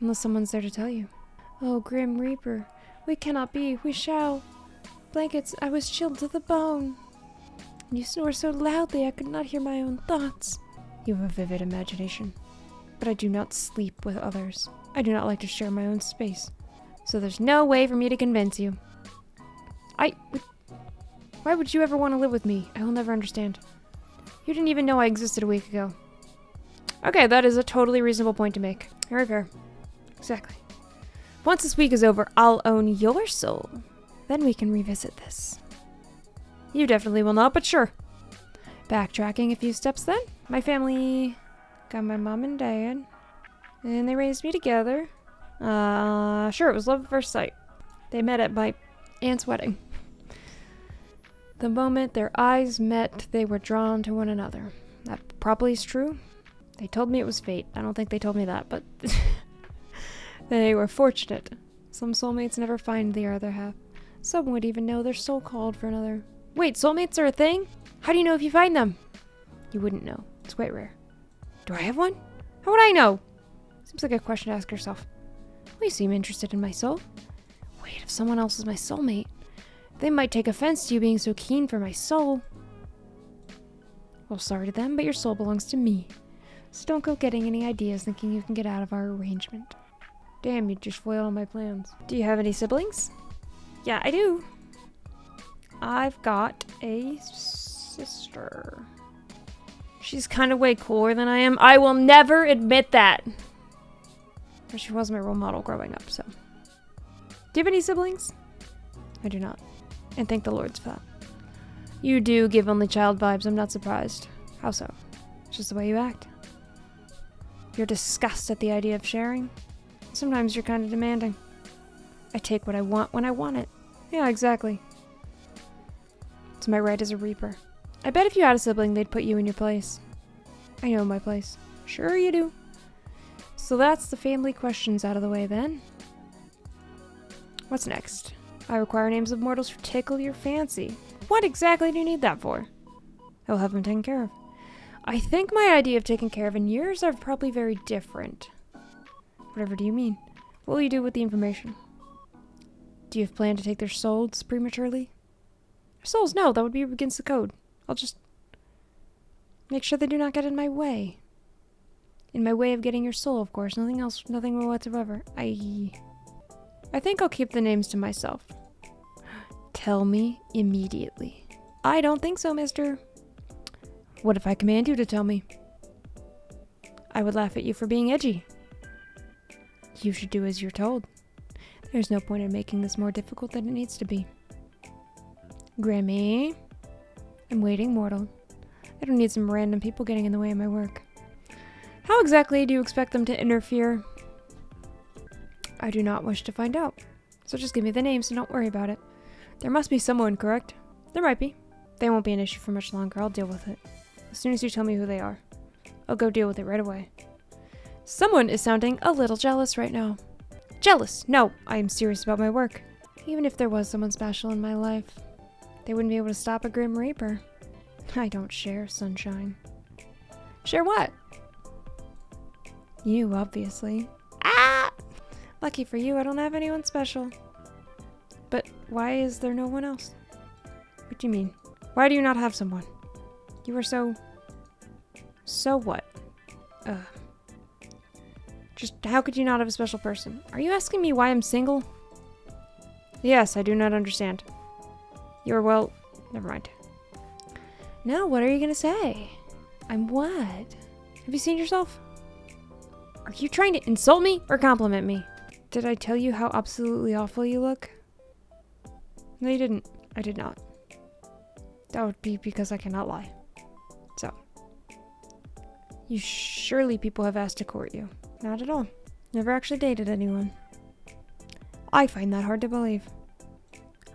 Unless someone's there to tell you. Oh, Grim Reaper, we cannot be, we shall. Blankets, I was chilled to the bone. You snore so loudly I could not hear my own thoughts. You have a vivid imagination. But I do not sleep with others. I do not like to share my own space. So there's no way for me to convince you. Why would you ever want to live with me? I will never understand. You didn't even know I existed a week ago. Okay, that is a totally reasonable point to make. Very fair. Exactly. Once this week is over, I'll own your soul. Then we can revisit this. You definitely will not, but sure. Backtracking a few steps then. My family got my mom and dad, and they raised me together. Sure, it was love at first sight. They met at my aunt's wedding. The moment their eyes met, they were drawn to one another. That probably is true. They told me it was fate. I don't think they told me that, but they were fortunate. Some soulmates never find the other half. Some would even know their soul called for another. Wait, soulmates are a thing? How do you know if you find them? You wouldn't know. It's quite rare. Do I have one? How would I know? Seems like a question to ask yourself. Well, you seem interested in my soul. Wait, if someone else is my soulmate, they might take offense to you being so keen for my soul. Well, sorry to them, but your soul belongs to me. So don't go getting any ideas thinking you can get out of our arrangement. Damn, you just foiled all my plans. Do you have any siblings? Yeah, I do. I've got a sister. She's kind of way cooler than I am. I will never admit that. But she was my role model growing up, so. Do you have any siblings? I do not. And thank the Lords for that. You do give only child vibes, I'm not surprised. How so? It's just the way you act. You're disgusted at the idea of sharing. Sometimes you're kind of demanding. I take what I want when I want it. Yeah, exactly. It's my right as a Reaper. I bet if you had a sibling, they'd put you in your place. I know my place. Sure you do. So that's the family questions out of the way then. What's next? I require names of mortals who tickle your fancy. What exactly do you need that for? I will have them taken care of. I think my idea of taking care of and yours are probably very different. Whatever do you mean? What will you do with the information? Do you have planned to take their souls prematurely? Their souls? No, that would be against the code. I'll just make sure they do not get in my way. In my way of getting your soul, of course. Nothing else, nothing whatsoever. I think I'll keep the names to myself. Tell me immediately. I don't think so, mister. What if I command you to tell me? I would laugh at you for being edgy. You should do as you're told. There's no point in making this more difficult than it needs to be. Grammy. I'm waiting, mortal. I don't need some random people getting in the way of my work. How exactly do you expect them to interfere? I do not wish to find out. So just give me the names and don't worry about it. There must be someone, correct? There might be. They won't be an issue for much longer. I'll deal with it. As soon as you tell me who they are. I'll go deal with it right away. Someone is sounding a little jealous right now. Jealous? No, I am serious about my work. Even if there was someone special in my life, they wouldn't be able to stop a Grim Reaper. I don't share, sunshine. Share what? You, obviously. Ah! Lucky for you, I don't have anyone special. But why is there no one else? What do you mean? Why do you not have someone? You are so... So what? Just how could you not have a special person? Are you asking me why I'm single? Yes, I do not understand. You're, well... Never mind. Now, what are you gonna say? I'm what? Have you seen yourself? Are you trying to insult me or compliment me? Did I tell you how absolutely awful you look? No, you didn't. I did not. That would be because I cannot lie. So. Surely people have asked to court you. Not at all. Never actually dated anyone. I find that hard to believe.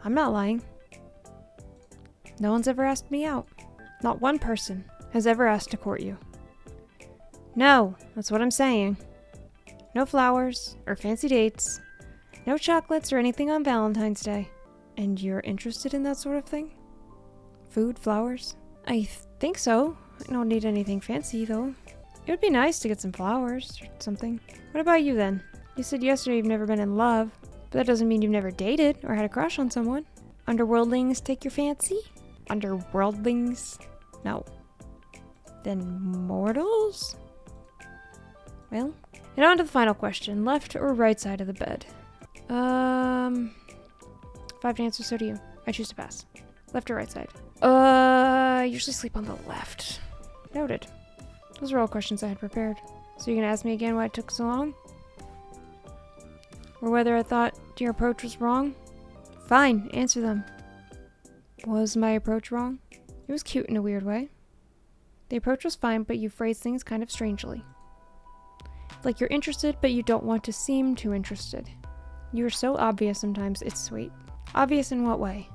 I'm not lying. No one's ever asked me out. Not one person has ever asked to court you. No, that's what I'm saying. No flowers or fancy dates. No chocolates or anything on Valentine's Day. And you're interested in that sort of thing? Food, flowers? I think so. I don't need anything fancy, though. It would be nice to get some flowers or something. What about you, then? You said yesterday you've never been in love, but that doesn't mean you've never dated or had a crush on someone. Underworldlings take your fancy? Underworldlings? No. Then mortals? Well, and on to the final question. Left or right side of the bed? 5 to answer, so do you. I choose to pass. Left or right side? I usually sleep on the left. Noted. Those are all questions I had prepared. So you're gonna ask me again why it took so long? Or whether I thought your approach was wrong? Fine, answer them. Was my approach wrong? It was cute in a weird way. The approach was fine, but you phrased things kind of strangely. Like you're interested, but you don't want to seem too interested. You are so obvious sometimes, it's sweet. Obvious in what way?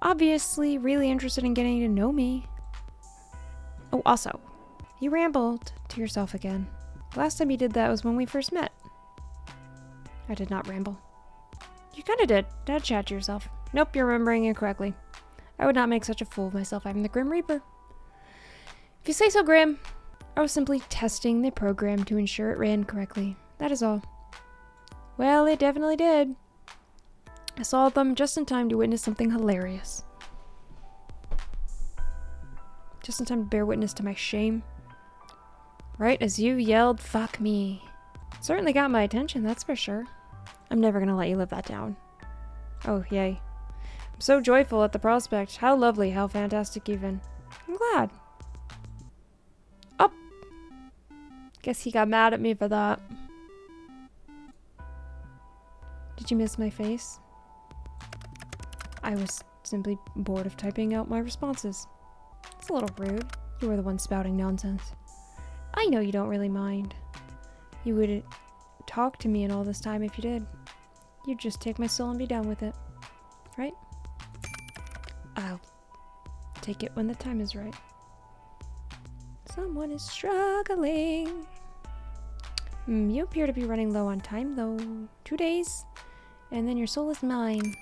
Obviously really interested in getting to know me. Oh, also, you rambled to yourself again. Last time you did that was when we first met. I did not ramble. You kinda did. Dad, chat to yourself. Nope, you're remembering incorrectly. I would not make such a fool of myself. I'm the Grim Reaper. If you say so, Grim. I was simply testing the program to ensure it ran correctly. That is all. Well, it definitely did. I saw them just in time to witness something hilarious. Just in time to bear witness to my shame. Right as you yelled, "Fuck me." Certainly got my attention, that's for sure. I'm never gonna let you live that down. Oh, yay. I'm so joyful at the prospect. How lovely, how fantastic even. I'm glad. Oh! Guess he got mad at me for that. Did you miss my face? I was simply bored of typing out my responses. It's a little rude. You were the one spouting nonsense. I know you don't really mind. You wouldn't talk to me in all this time if you did. You'd just take my soul and be done with it. Right? I'll take it when the time is right. Someone is struggling. You appear to be running low on time, though. 2 days, and then your soul is mine.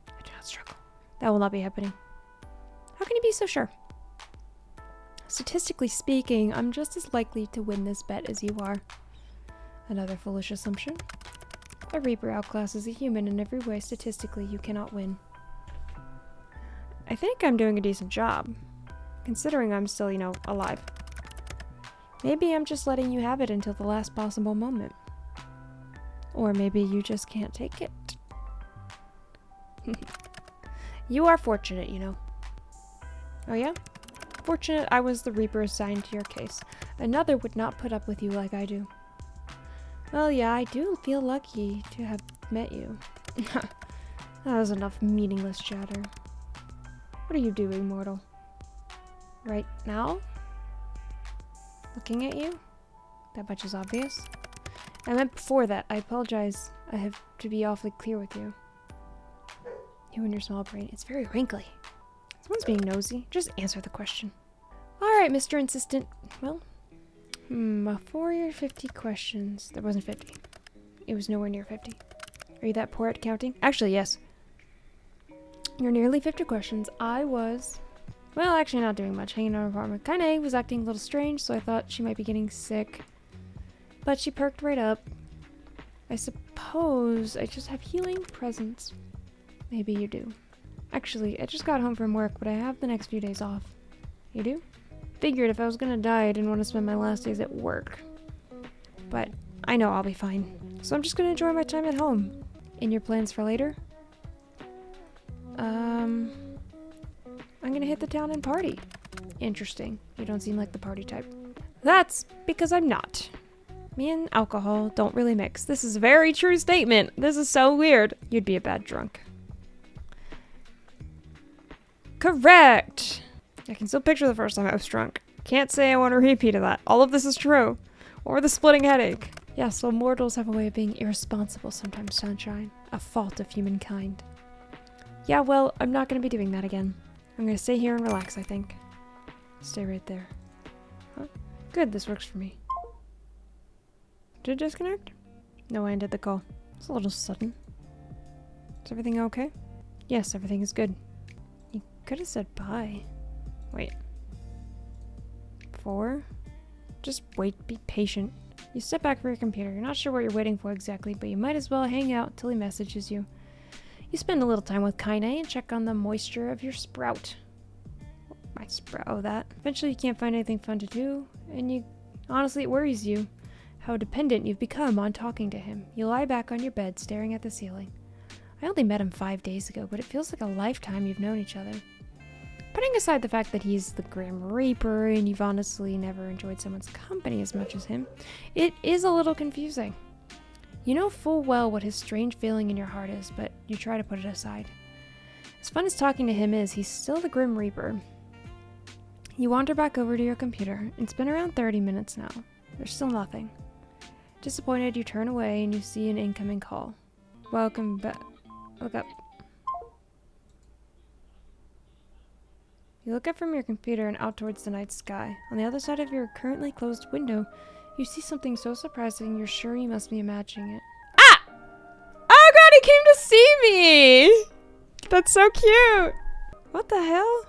I do not struggle. That will not be happening. How can you be so sure? Statistically speaking, I'm just as likely to win this bet as you are. Another foolish assumption. A Reaper outclasses a human in every way. Statistically, you cannot win. I think I'm doing a decent job, considering I'm still, alive. Maybe I'm just letting you have it until the last possible moment. Or maybe you just can't take it. You are fortunate, Oh yeah? Fortunate I was the Reaper assigned to your case. Another would not put up with you like I do. Well, yeah, I do feel lucky to have met you. That was enough meaningless chatter. What are you doing, mortal? Right now? Looking at you? That much is obvious. I meant before that. I apologize. I have to be awfully clear with you. You and your small brain. It's very wrinkly. Someone's being nosy. Just answer the question. Alright, Mr. Insistent. Well, for your 50 questions. There wasn't 50. It was nowhere near 50. Are you that poor at counting? Actually, yes. You're nearly 50 questions. I was... Well, actually not doing much. Hanging out in her apartment. Kinda was acting a little strange, so I thought she might be getting sick. But she perked right up. I suppose I just have healing presence. Maybe you do. Actually, I just got home from work, but I have the next few days off. You do? Figured if I was gonna die, I didn't want to spend my last days at work. But I know I'll be fine. So I'm just gonna enjoy my time at home. And your plans for later? I'm gonna hit the town and party. Interesting. You don't seem like the party type. That's because I'm not. Me and alcohol don't really mix. This is a very true statement. This is so weird. You'd be a bad drunk. Correct! I can still picture the first time I was drunk. Can't say I want a repeat of that. All of this is true. Or the splitting headache. Yeah, so mortals have a way of being irresponsible sometimes, Sunshine. A fault of humankind. Yeah, well, I'm not gonna be doing that again. I'm gonna stay here and relax, I think. Stay right there. Huh? Good, this works for me. Did it disconnect? No, I ended the call. It's a little sudden. Is everything okay? Yes, everything is good. You could have said bye. Wait. 4? Just wait, be patient. You step back from your computer. You're not sure what you're waiting for exactly, but you might as well hang out till he messages you. You spend a little time with Kaine and check on the moisture of your sprout. My sprout, oh that. Eventually you can't find anything fun to do, and honestly it worries you how dependent you've become on talking to him. You lie back on your bed staring at the ceiling. I only met him 5 days ago, but it feels like a lifetime you've known each other. Putting aside the fact that he's the Grim Reaper and you've honestly never enjoyed someone's company as much as him, it is a little confusing. You know full well what his strange feeling in your heart is, but you try to put it aside. As fun as talking to him is, he's still the Grim Reaper. You wander back over to your computer. It's been around 30 minutes now. There's still nothing. Disappointed, you turn away and you see an incoming call. Welcome back. Look up. You look up from your computer and out towards the night sky. On the other side of your currently closed window, you see something so surprising you're sure you must be imagining it. Ah! Oh god, he came to see me! That's so cute! What the hell?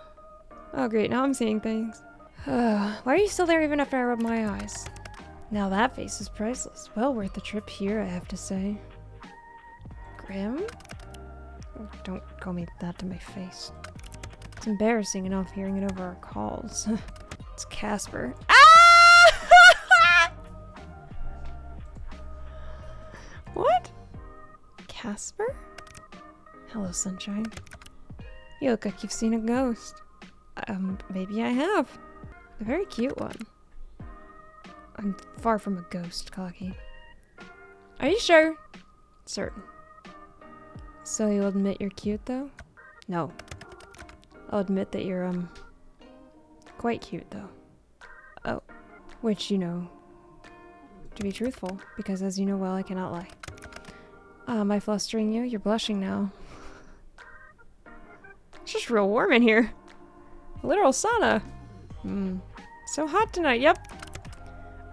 Oh great, now I'm seeing things. Why are you still there even after I rub my eyes? Now that face is priceless. Well worth the trip here, I have to say. Grim? Oh, don't call me that to my face. It's embarrassing enough hearing it over our calls. It's Casper. Ah! What? Casper? Hello, Sunshine. You look like you've seen a ghost. Maybe I have. A very cute one. I'm far from a ghost, Clocky. Are you sure? Certain. So you'll admit you're cute, though? No. I'll admit that you're, quite cute, though. Oh. Which, you know, to be truthful, because as you know well, I cannot lie. Am I flustering you? You're blushing now. It's just real warm in here. A literal sauna. So hot tonight, yep.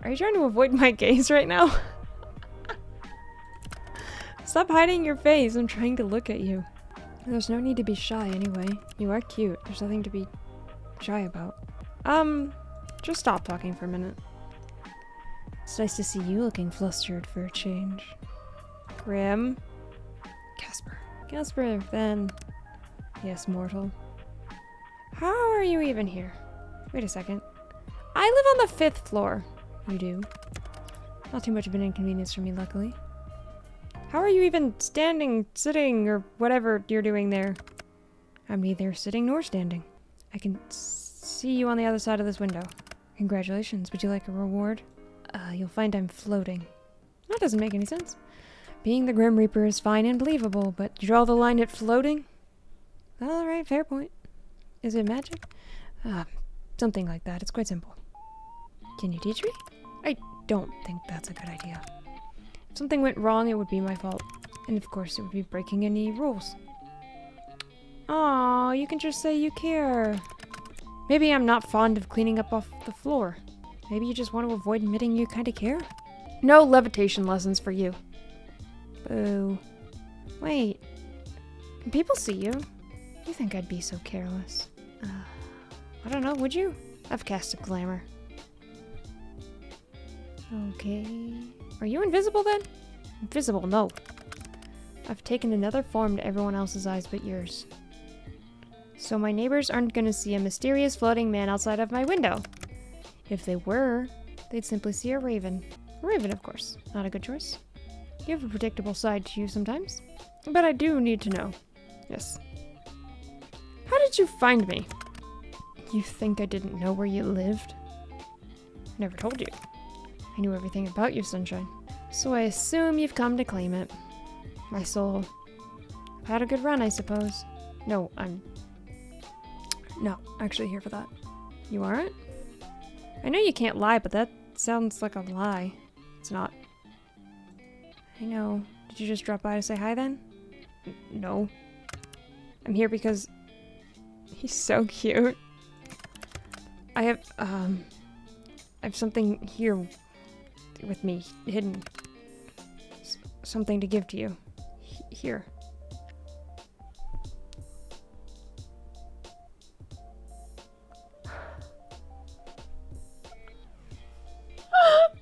Are you trying to avoid my gaze right now? Stop hiding your face. I'm trying to look at you. There's no need to be shy anyway. You are cute. There's nothing to be shy about. Just stop talking for a minute. It's nice to see you looking flustered for a change. Grim. Casper. Casper, then. Yes, mortal. How are you even here? Wait a second. I live on the 5th floor. You do. Not too much of an inconvenience for me, luckily. How are you even standing, sitting, or whatever you're doing there? I'm neither sitting nor standing. I can see you on the other side of this window. Congratulations. Would you like a reward? You'll find I'm floating. That doesn't make any sense. Being the Grim Reaper is fine and believable, but you draw the line at floating? Alright, fair point. Is it magic? Something like that. It's quite simple. Can you teach me? I don't think that's a good idea. If something went wrong, it would be my fault. And of course, it would be breaking any rules. Aw, you can just say you care. Maybe I'm not fond of cleaning up off the floor. Maybe you just want to avoid admitting you kind of care? No levitation lessons for you. Boo. Wait. Can people see you? You think I'd be so careless? I don't know, would you? I've cast a glamour. Okay. Are you invisible then? Invisible, no. I've taken another form to everyone else's eyes but yours. So my neighbors aren't gonna see a mysterious floating man outside of my window. If they were, they'd simply see a raven. A raven, of course. Not a good choice. You have a predictable side to you sometimes. But I do need to know. Yes. How did you find me? You think I didn't know where you lived? Never told you. I knew everything about you, Sunshine. So I assume you've come to claim it. My soul. I've had a good run, I suppose. No, I'm not actually here for that. You aren't? I know you can't lie, but that sounds like a lie. It's not. I know. Did you just drop by to say hi then? No. I'm here because he's so cute. I have something here with me, hidden. Something to give to you. Here.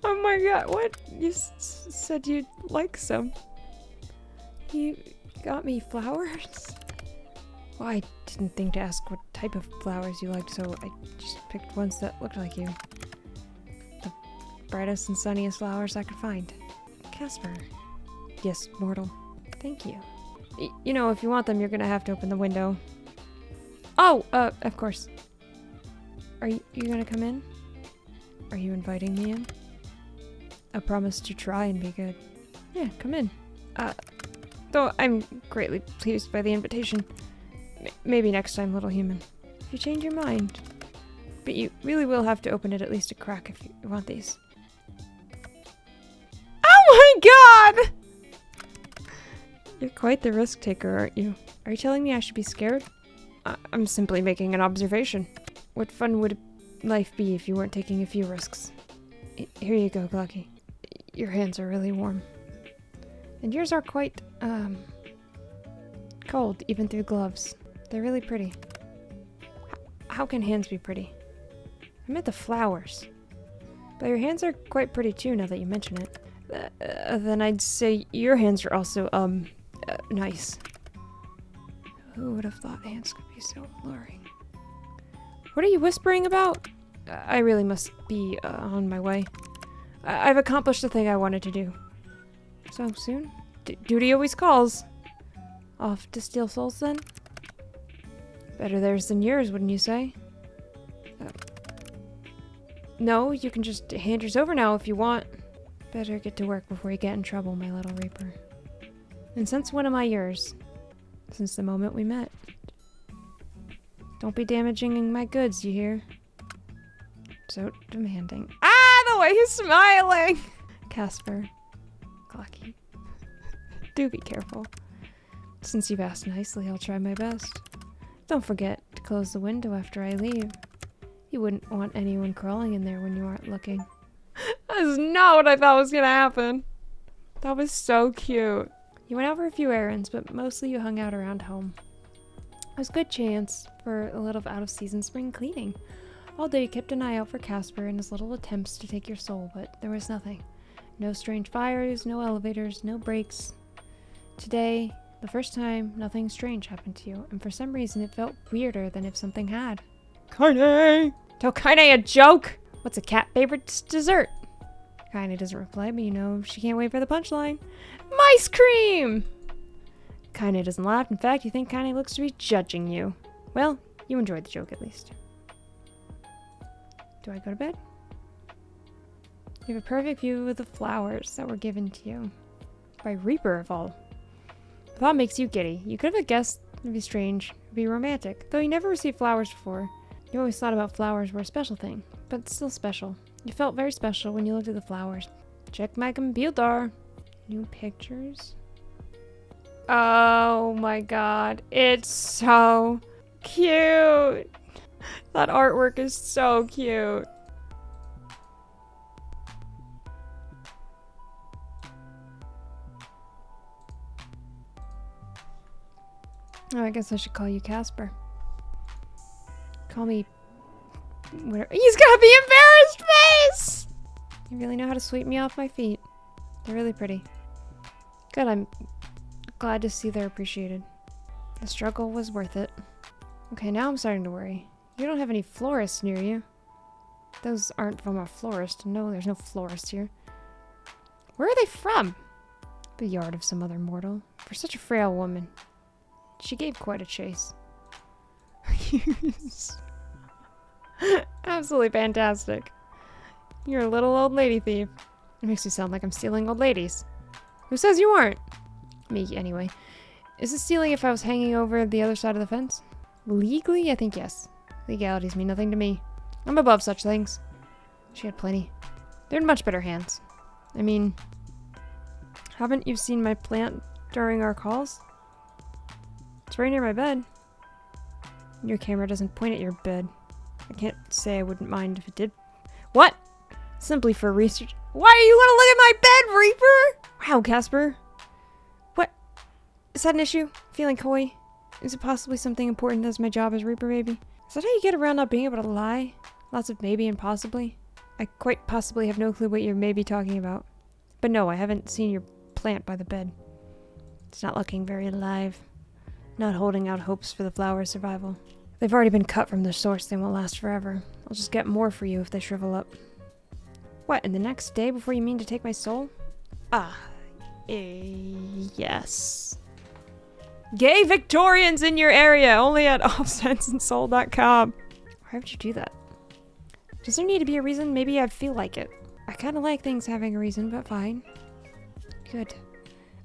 Oh my god, what? You said you'd like some. You got me flowers? Well, I didn't think to ask what type of flowers you liked, so I just picked ones that looked like you. The brightest and sunniest flowers I could find. Casper. Yes, mortal. Thank you. You know, if you want them, you're gonna have to open the window. Oh, of course. Are you gonna come in? Are you inviting me in? I promise to try and be good. Yeah, come in. Though I'm greatly pleased by the invitation. Maybe next time, little human. If you change your mind. But you really will have to open it at least a crack if you want these. Oh my god! You're quite the risk taker, aren't you? Are you telling me I should be scared? I'm simply making an observation. What fun would life be if you weren't taking a few risks? Here you go, Clocky. Your hands are really warm. And yours are quite, cold, even through gloves. They're really pretty. How can hands be pretty? I meant the flowers. But your hands are quite pretty too, now that you mention it. Then I'd say your hands are also, nice. Who would have thought hands could be so alluring? What are you whispering about? I really must be, on my way. I've accomplished the thing I wanted to do. So soon? Duty always calls. Off to steal souls, then? Better theirs than yours, wouldn't you say? No, you can just hand yours over now if you want. Better get to work before you get in trouble, my little reaper. And since when am I yours? Since the moment we met. Don't be damaging my goods, you hear? So demanding. Ah, the way he's smiling! Casper. Clocky. Do be careful. Since you've asked nicely, I'll try my best. Don't forget to close the window after I leave. You wouldn't want anyone crawling in there when you aren't looking. That's not what I thought was gonna happen. That was so cute. You went out for a few errands, but mostly you hung out around home. It was a good chance for a little out-of-season spring cleaning. All day you kept an eye out for Casper and his little attempts to take your soul, but there was nothing. No strange fires, no elevators, no breaks. Today, the first time, nothing strange happened to you, and for some reason it felt weirder than if something had. Kaine! Tell Kaine a joke! What's a cat favorite dessert? Kaine doesn't reply, but you know she can't wait for the punchline. Mice cream! Kaine doesn't laugh. In fact, you think Kaine looks to be judging you. Well, you enjoyed the joke at least. Do I go to bed? You have a perfect view of the flowers that were given to you. By Reaper of all. The thought makes you giddy. You could have guessed it'd be strange, it'd be romantic. Though you never received flowers before. You always thought about flowers were a special thing. But still special. You felt very special when you looked at the flowers. Check my computer. New pictures. Oh my god. It's so cute. That artwork is so cute. Oh, I guess I should call you Casper. Call me... whatever. He's got the embarrassed face! You really know how to sweep me off my feet. They're really pretty. Good, I'm glad to see they're appreciated. The struggle was worth it. Okay, now I'm starting to worry. You don't have any florists near you. Those aren't from a florist. No, there's no florist here. Where are they from? The yard of some other mortal. For such a frail woman. She gave quite a chase. Absolutely fantastic. You're a little old lady thief. It makes me sound like I'm stealing old ladies. Who says you aren't? Me, anyway. Is this stealing if I was hanging over the other side of the fence? Legally, I think yes. Legalities mean nothing to me. I'm above such things. She had plenty. They're in much better hands. I mean, haven't you seen my plant during our calls? It's right near my bed. Your camera doesn't point at your bed. I can't say I wouldn't mind if it did. What? Simply for research. Why are you gonna look at my bed, Reaper? Wow, Casper. What? Is that an issue? Feeling coy? Is it possibly something important as my job as Reaper, maybe? Is that how you get around not being able to lie? Lots of maybe and possibly? I quite possibly have no clue what you're maybe talking about. But no, I haven't seen your plant by the bed. It's not looking very alive. Not holding out hopes for the flower's survival. They've already been cut from the source. They won't last forever. I'll just get more for you if they shrivel up. What, in the next day before you mean to take my soul? Yes. Gay Victorians in your area, only at offsenseandsoul.com. Why would you do that? Does there need to be a reason? Maybe I feel like it. I kind of like things having a reason, but fine. Good.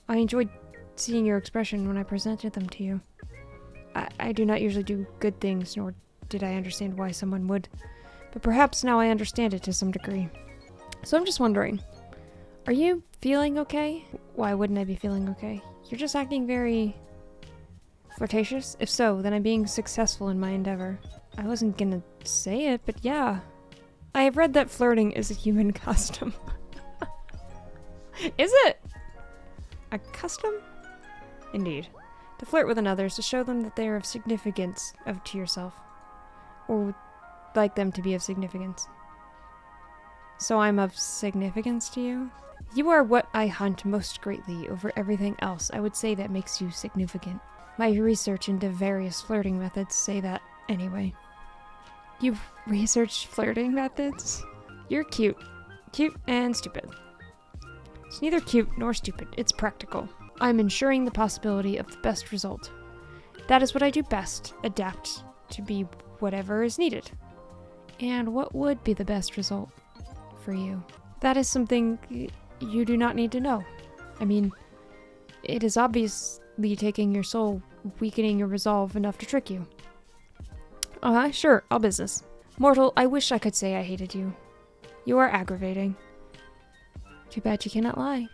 I enjoyed seeing your expression when I presented them to you. I do not usually do good things, nor did I understand why someone would. But perhaps now I understand it to some degree. So I'm just wondering, are you feeling okay? Why wouldn't I be feeling okay? You're just acting very flirtatious? If so, then I'm being successful in my endeavor. I wasn't gonna say it, but yeah. I have read that flirting is a human custom. Is it? A custom? Indeed. To flirt with another is to show them that they are of significance to yourself. Or would like them to be of significance. So I'm of significance to you? You are what I hunt most greatly over everything else. I would say that makes you significant. My research into various flirting methods say that anyway. You've researched flirting methods? You're cute. Cute and stupid. It's neither cute nor stupid. It's practical. I'm ensuring the possibility of the best result. That is what I do best. Adapt to be whatever is needed. And what would be the best result for you? That is something you do not need to know. I mean, it is obviously taking your soul, weakening your resolve enough to trick you. Sure, all business. Mortal, I wish I could say I hated you. You are aggravating. Too bad you cannot lie.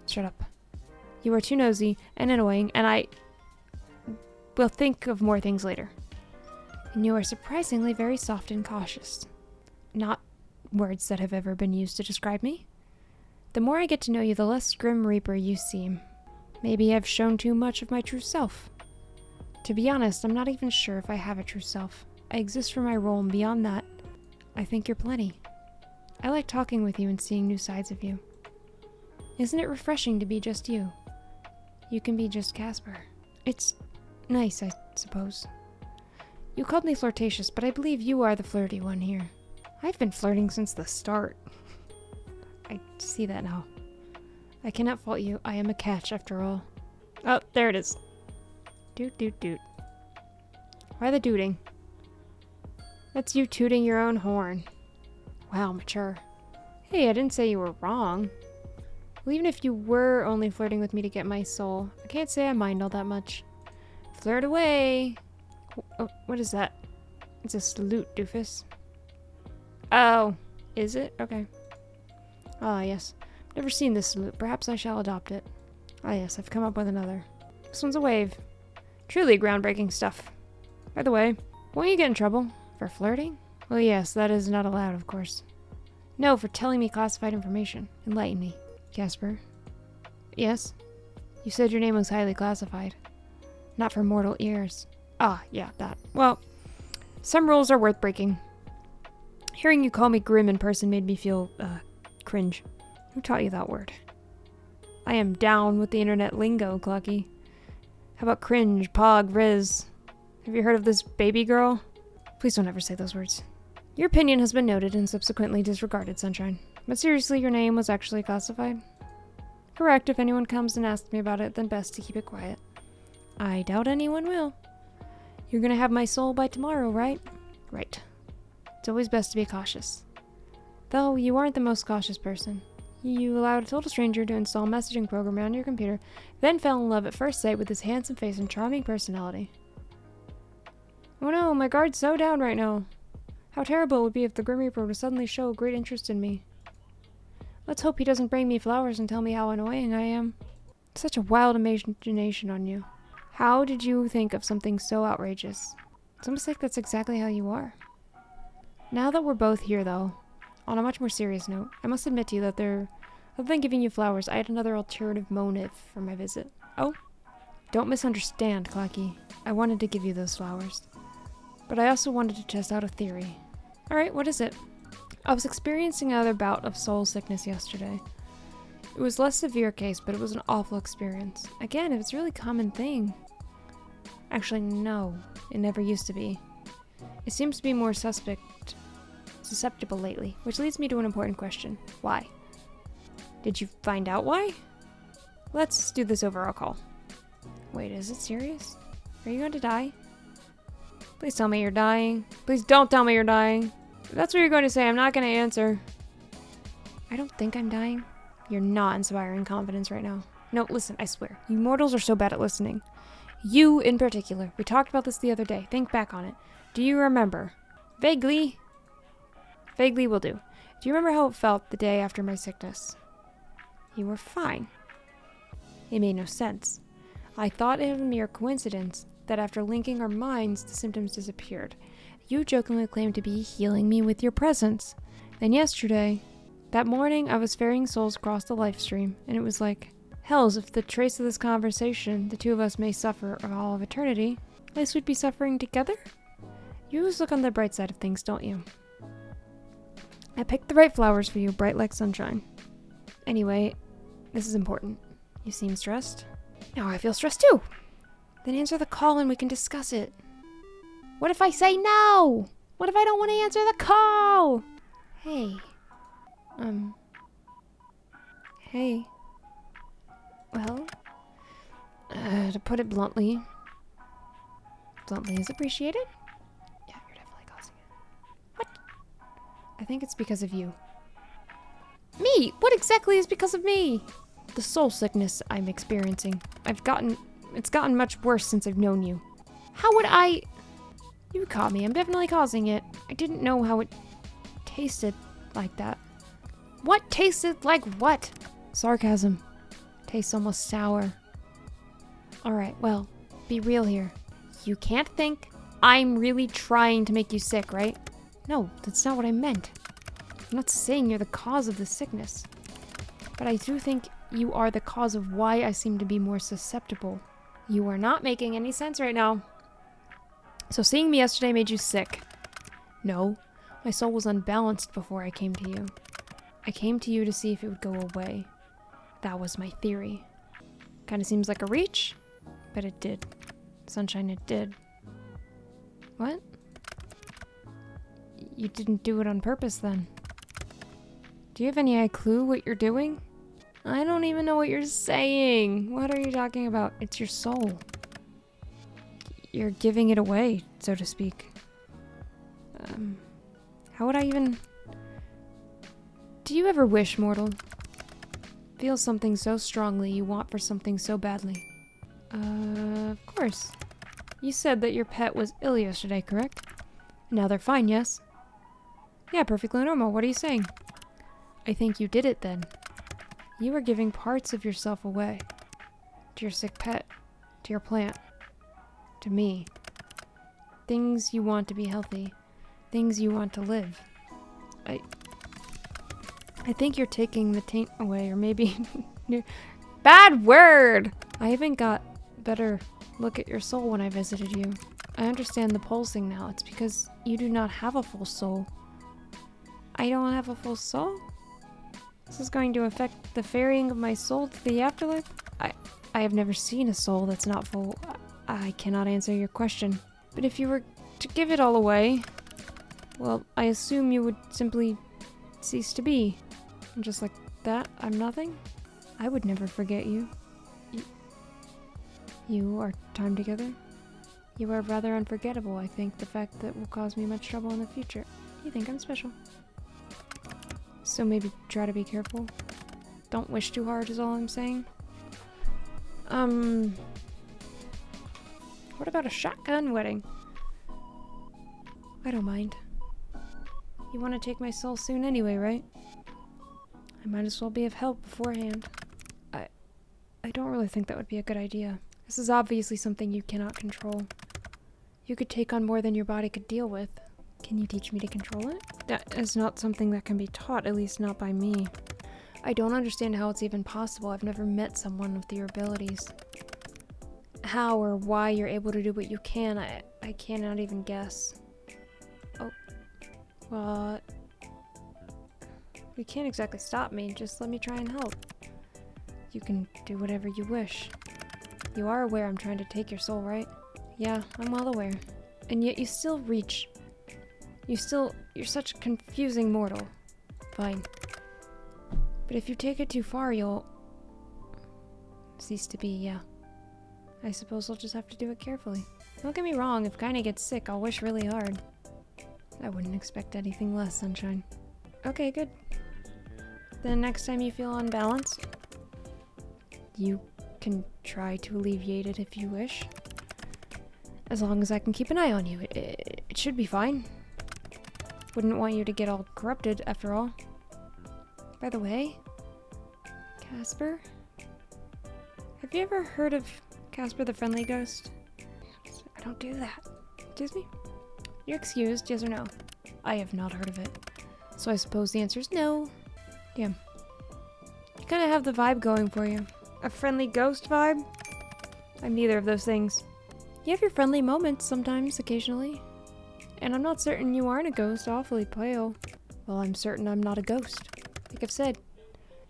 Shut up. You are too nosy and annoying, and I will think of more things later. And you are surprisingly very soft and cautious. Not words that have ever been used to describe me. The more I get to know you, the less Grim Reaper you seem. Maybe I've shown too much of my true self. To be honest, I'm not even sure if I have a true self. I exist for my role, and beyond that, I think you're plenty. I like talking with you and seeing new sides of you. Isn't it refreshing to be just you? You can be just Casper. It's nice, I suppose. You called me flirtatious, but I believe you are the flirty one here. I've been flirting since the start. I see that now. I cannot fault you. I am a catch, after all. Oh, there it is. Doot, doot, doot. Why the dooting? That's you tooting your own horn. Wow, mature. Hey, I didn't say you were wrong. Well, even if you were only flirting with me to get my soul, I can't say I mind all that much. Flirt away! Oh, what is that? It's a salute, doofus. Oh, is it? Okay. Ah, yes. Never seen this salute. Perhaps I shall adopt it. Ah, yes, I've come up with another. This one's a wave. Truly groundbreaking stuff. By the way, won't you get in trouble? For flirting? Well, yes, that is not allowed, of course. No, for telling me classified information. Enlighten me. Casper? Yes? You said your name was highly classified. Not for mortal ears. Ah, yeah, that. Well, some rules are worth breaking. Hearing you call me grim in person made me feel, cringe. Who taught you that word? I am down with the internet lingo, Clocky. How about cringe, pog, riz? Have you heard of this baby girl? Please don't ever say those words. Your opinion has been noted and subsequently disregarded, Sunshine. But seriously, your name was actually classified? Correct, if anyone comes and asks me about it, then best to keep it quiet. I doubt anyone will. You're gonna have my soul by tomorrow, right? Right. It's always best to be cautious. Though, you aren't the most cautious person. You allowed a total stranger to install a messaging program on your computer, then fell in love at first sight with his handsome face and charming personality. Oh no, my guard's so down right now. How terrible it would be if the Grim Reaper were to suddenly show a great interest in me. Let's hope he doesn't bring me flowers and tell me how annoying I am. Such a wild imagination on you. How did you think of something so outrageous? It's almost like that's exactly how you are. Now that we're both here, though, on a much more serious note, I must admit to you that other than giving you flowers, I had another alternative motive for my visit. Oh? Don't misunderstand, Clocky. I wanted to give you those flowers. But I also wanted to test out a theory. Alright, what is it? I was experiencing another bout of soul sickness yesterday. It was a less severe case, but it was an awful experience. Again, if it's a really common thing. Actually, no. It never used to be. It seems to be more susceptible lately, which leads me to an important question. Why? Did you find out why? Let's do this over our call. Wait, is it serious? Are you going to die? Please tell me you're dying. Please don't tell me you're dying. If that's what you're going to say, I'm not going to answer. I don't think I'm dying. You're not inspiring confidence right now. No, listen, I swear. You mortals are so bad at listening. You in particular. We talked about this the other day. Think back on it. Do you remember? Vaguely. Vaguely will do. Do you remember how it felt the day after my sickness? You were fine. It made no sense. I thought it was a mere coincidence that after linking our minds, the symptoms disappeared. You jokingly claimed to be healing me with your presence. Then yesterday, that morning, I was ferrying souls across the life stream, and it was like, hells, if the trace of this conversation, the two of us may suffer all of eternity, at least we'd be suffering together? You always look on the bright side of things, don't you? I picked the right flowers for you, bright like sunshine. Anyway, this is important. You seem stressed. Now I feel stressed too. Then answer the call and we can discuss it. What if I say no? What if I don't want to answer the call? Hey. Hey. Well, to put it bluntly is appreciated? Yeah, you're definitely causing it. What? I think it's because of you. Me? What exactly is because of me? The soul sickness I'm experiencing. It's gotten much worse since I've known you. How would I... You caught me. I'm definitely causing it. I didn't know how it tasted like that. What tasted like what? Sarcasm. Tastes almost sour. Alright, well, be real here. You can't think I'm really trying to make you sick, right? No, that's not what I meant. I'm not saying you're the cause of the sickness. But I do think you are the cause of why I seem to be more susceptible. You are not making any sense right now. So seeing me yesterday made you sick. No, my soul was unbalanced before I came to you. I came to you to see if it would go away. That was my theory. Kinda seems like a reach, but it did. Sunshine, it did. What? You didn't do it on purpose then. Do you have any clue what you're doing? I don't even know what you're saying. What are you talking about? It's your soul. You're giving it away, so to speak. How would I even... Do you ever wish, mortal? Feel something so strongly you want for something so badly? Of course. You said that your pet was ill yesterday, correct? Now they're fine, yes? Yeah, perfectly normal. What are you saying? I think you did it then. You are giving parts of yourself away. To your sick pet. To your plant. To me. Things you want to be healthy. Things you want to live. I think you're taking the taint away, or maybe... Bad word! I even got better look at your soul when I visited you. I understand the pulsing now. It's because you do not have a full soul. I don't have a full soul? This is going to affect the ferrying of my soul to the afterlife? I have never seen a soul that's not full. I cannot answer your question. But if you were to give it all away, well, I assume you would simply cease to be. And just like that, I'm nothing? I would never forget you. You our time together? You are rather unforgettable, I think. The fact that will cause me much trouble in the future. You think I'm special. So maybe try to be careful. Don't wish too hard is all I'm saying. What about a shotgun wedding? I don't mind. You want to take my soul soon anyway, right? I might as well be of help beforehand. I don't really think that would be a good idea. This is obviously something you cannot control. You could take on more than your body could deal with. Can you teach me to control it? That is not something that can be taught, at least not by me. I don't understand how it's even possible. I've never met someone with your abilities. How or why you're able to do what you can, I cannot even guess. Oh. What? You can't exactly stop me, just let me try and help. You can do whatever you wish. You are aware I'm trying to take your soul, right? Yeah, I'm well aware. And yet you still reach. You're such a confusing mortal. Fine. But if you take it too far, you'll cease to be, yeah. I suppose I'll just have to do it carefully. Don't get me wrong, if Kaine gets sick, I'll wish really hard. I wouldn't expect anything less, Sunshine. Okay, good. Then next time you feel unbalanced, you can try to alleviate it if you wish. As long as I can keep an eye on you, it should be fine. Wouldn't want you to get all corrupted, after all. By the way, Casper? Have you ever heard of Casper the Friendly Ghost? I don't do that. Excuse me? You're excused, yes or no? I have not heard of it. So I suppose the answer is no. Damn. You kind of have the vibe going for you. A friendly ghost vibe? I'm neither of those things. You have your friendly moments sometimes, occasionally. And I'm not certain you aren't a ghost, awfully pale. Well, I'm certain I'm not a ghost. Like I've said,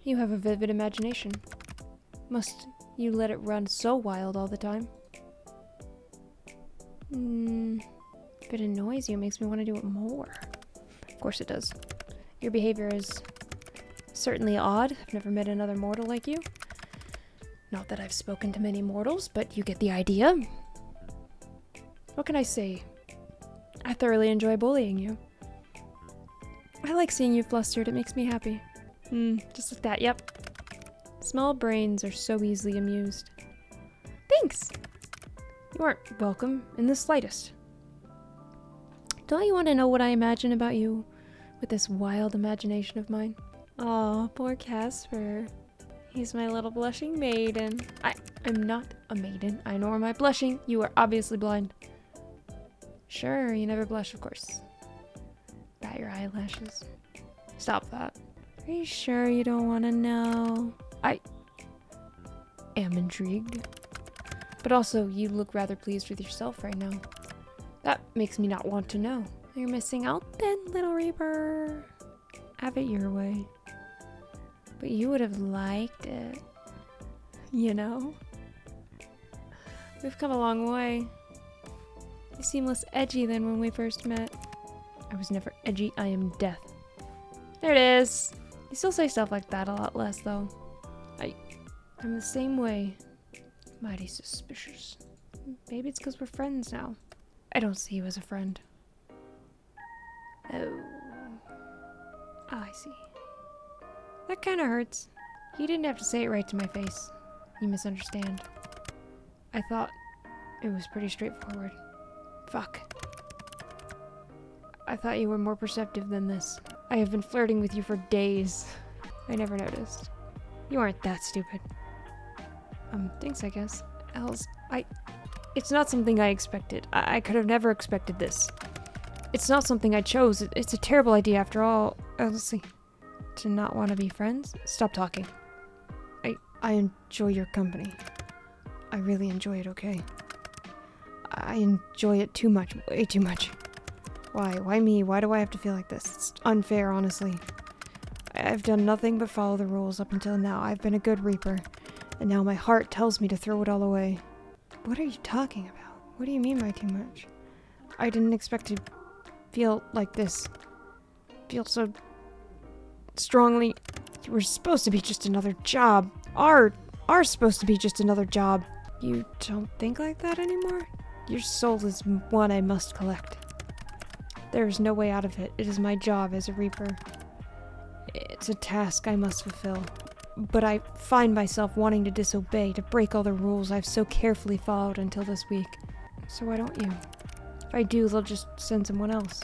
you have a vivid imagination. Must you let it run so wild all the time? If it annoys you, it makes me want to do it more. Of course it does. Your behavior is certainly odd. I've never met another mortal like you. Not that I've spoken to many mortals, but you get the idea. What can I say? I thoroughly enjoy bullying you. I like seeing you flustered. It makes me happy. Just like that, yep. Small brains are so easily amused. Thanks! You aren't welcome in the slightest. Don't you want to know what I imagine about you with this wild imagination of mine? Aw, poor Casper. He's my little blushing maiden. I'm not a maiden. I nor am I blushing. You are obviously blind. Sure, you never blush, of course. Bat your eyelashes. Stop that. Are you sure you don't want to know? I am intrigued. But also, you look rather pleased with yourself right now. That makes me not want to know. You're missing out then, little Reaper. Have it your way. But you would have liked it. You know? We've come a long way. You seem less edgy than when we first met. I was never edgy, I am death. There it is! You still say stuff like that a lot less, though. I'm the same way. Mighty suspicious. Maybe it's because we're friends now. I don't see you as a friend. Oh. I see. That kind of hurts. You didn't have to say it right to my face. You misunderstand. I thought it was pretty straightforward. Fuck. I thought you were more perceptive than this. I have been flirting with you for days. I never noticed. You aren't that stupid. Thanks, I guess. Else, it's not something I expected. I could have never expected this. It's not something I chose. It's a terrible idea after all. Let's see. To not want to be friends? Stop talking. I enjoy your company. I really enjoy it, okay? I enjoy it too much. Way too much. Why? Why me? Why do I have to feel like this? It's unfair, honestly. I've done nothing but follow the rules up until now. I've been a good Reaper. And now my heart tells me to throw it all away. What are you talking about? What do you mean by too much? I didn't expect to feel like this. Feel so strongly. You were supposed to be just another job. Are supposed to be just another job. You don't think like that anymore? Your soul is one I must collect. There is no way out of it. It is my job as a Reaper. It's a task I must fulfill. But I find myself wanting to disobey, to break all the rules I've so carefully followed until this week. So why don't you? If I do, they'll just send someone else.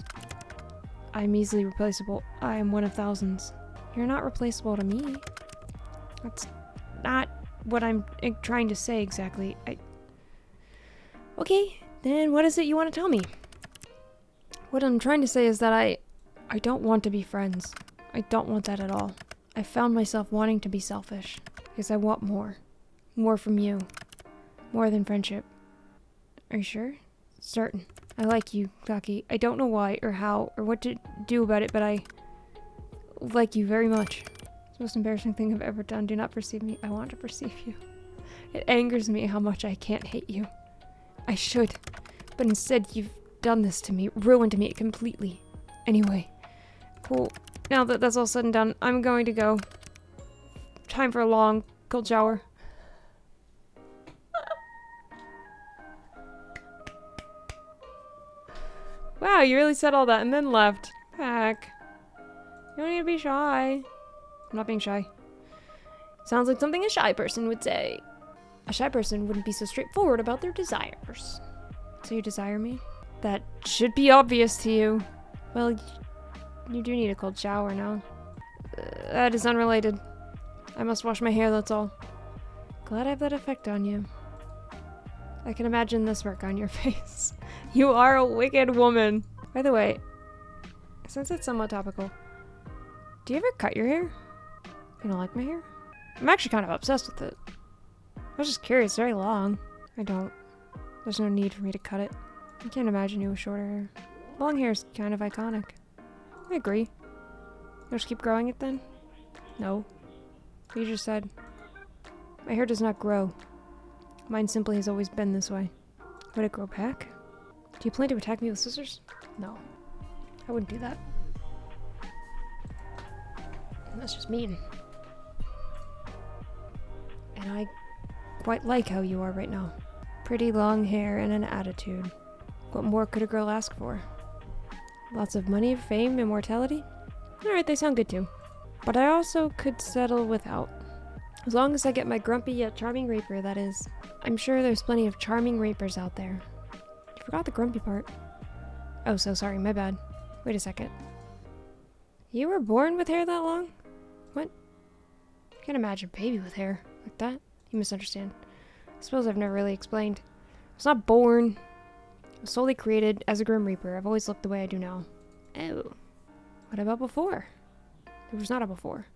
I'm easily replaceable. I am one of thousands. You're not replaceable to me. That's not what I'm trying to say exactly. Okay, then what is it you want to tell me? What I'm trying to say is that I don't want to be friends. I don't want that at all. I found myself wanting to be selfish because I want more. More from you. More than friendship. Are you sure? Certain. I like you, Clocky. I don't know why or how or what to do about it, but I like you very much. It's the most embarrassing thing I've ever done. Do not perceive me. I want to perceive you. It angers me how much I can't hate you. I should. But instead, you've done this to me. Ruined me completely. Anyway. Cool. Now that that's all said and done, I'm going to go. Time for a long, cold shower. Wow, you really said all that and then left. Heck. You don't need to be shy. I'm not being shy. Sounds like something a shy person would say. A shy person wouldn't be so straightforward about their desires. So you desire me? That should be obvious to you. Well, you do need a cold shower now. That is unrelated. I must wash my hair, that's all. Glad I have that effect on you. I can imagine the smirk on your face. You are a wicked woman. By the way, since it's somewhat topical, do you ever cut your hair? You don't like my hair? I'm actually kind of obsessed with it. I was just curious, it's very long. I don't. There's no need for me to cut it. I can't imagine you with shorter hair. Long hair is kind of iconic. I agree. You'll just keep growing it then? No. You just said. My hair does not grow. Mine simply has always been this way. Would it grow back? Do you plan to attack me with scissors? No. I wouldn't do that. That's just mean. And I quite like how you are right now. Pretty long hair and an attitude. What more could a girl ask for? Lots of money, fame, immortality? Alright, they sound good too. But I also could settle without. As long as I get my grumpy yet charming Reaper, that is. I'm sure there's plenty of charming Reapers out there. You forgot the grumpy part. Oh, so sorry, my bad. Wait a second. You were born with hair that long? What? I can't imagine a baby with hair like that. You misunderstand. I suppose I've never really explained. I was not born. I was solely created as a Grim Reaper. I've always looked the way I do now. Oh. What about before? There was not a before.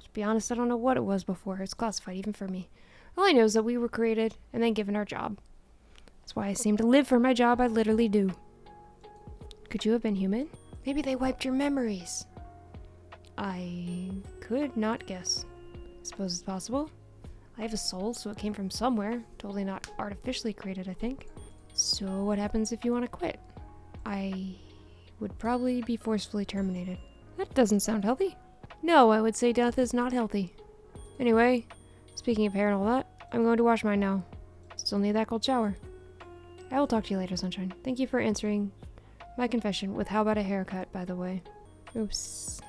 To be honest, I don't know what it was before. It's classified even for me. All I know is that we were created and then given our job. That's why I seem to live for my job. I literally do. Could you have been human? Maybe they wiped your memories. I could not guess. I suppose it's possible. I have a soul, so it came from somewhere. Totally not artificially created, I think. So what happens if you want to quit? I would probably be forcefully terminated. That doesn't sound healthy. No, I would say death is not healthy. Anyway, speaking of hair and all that, I'm going to wash mine now. Still need that cold shower. I will talk to you later, Sunshine. Thank you for answering my confession with how about a haircut, by the way. Oops.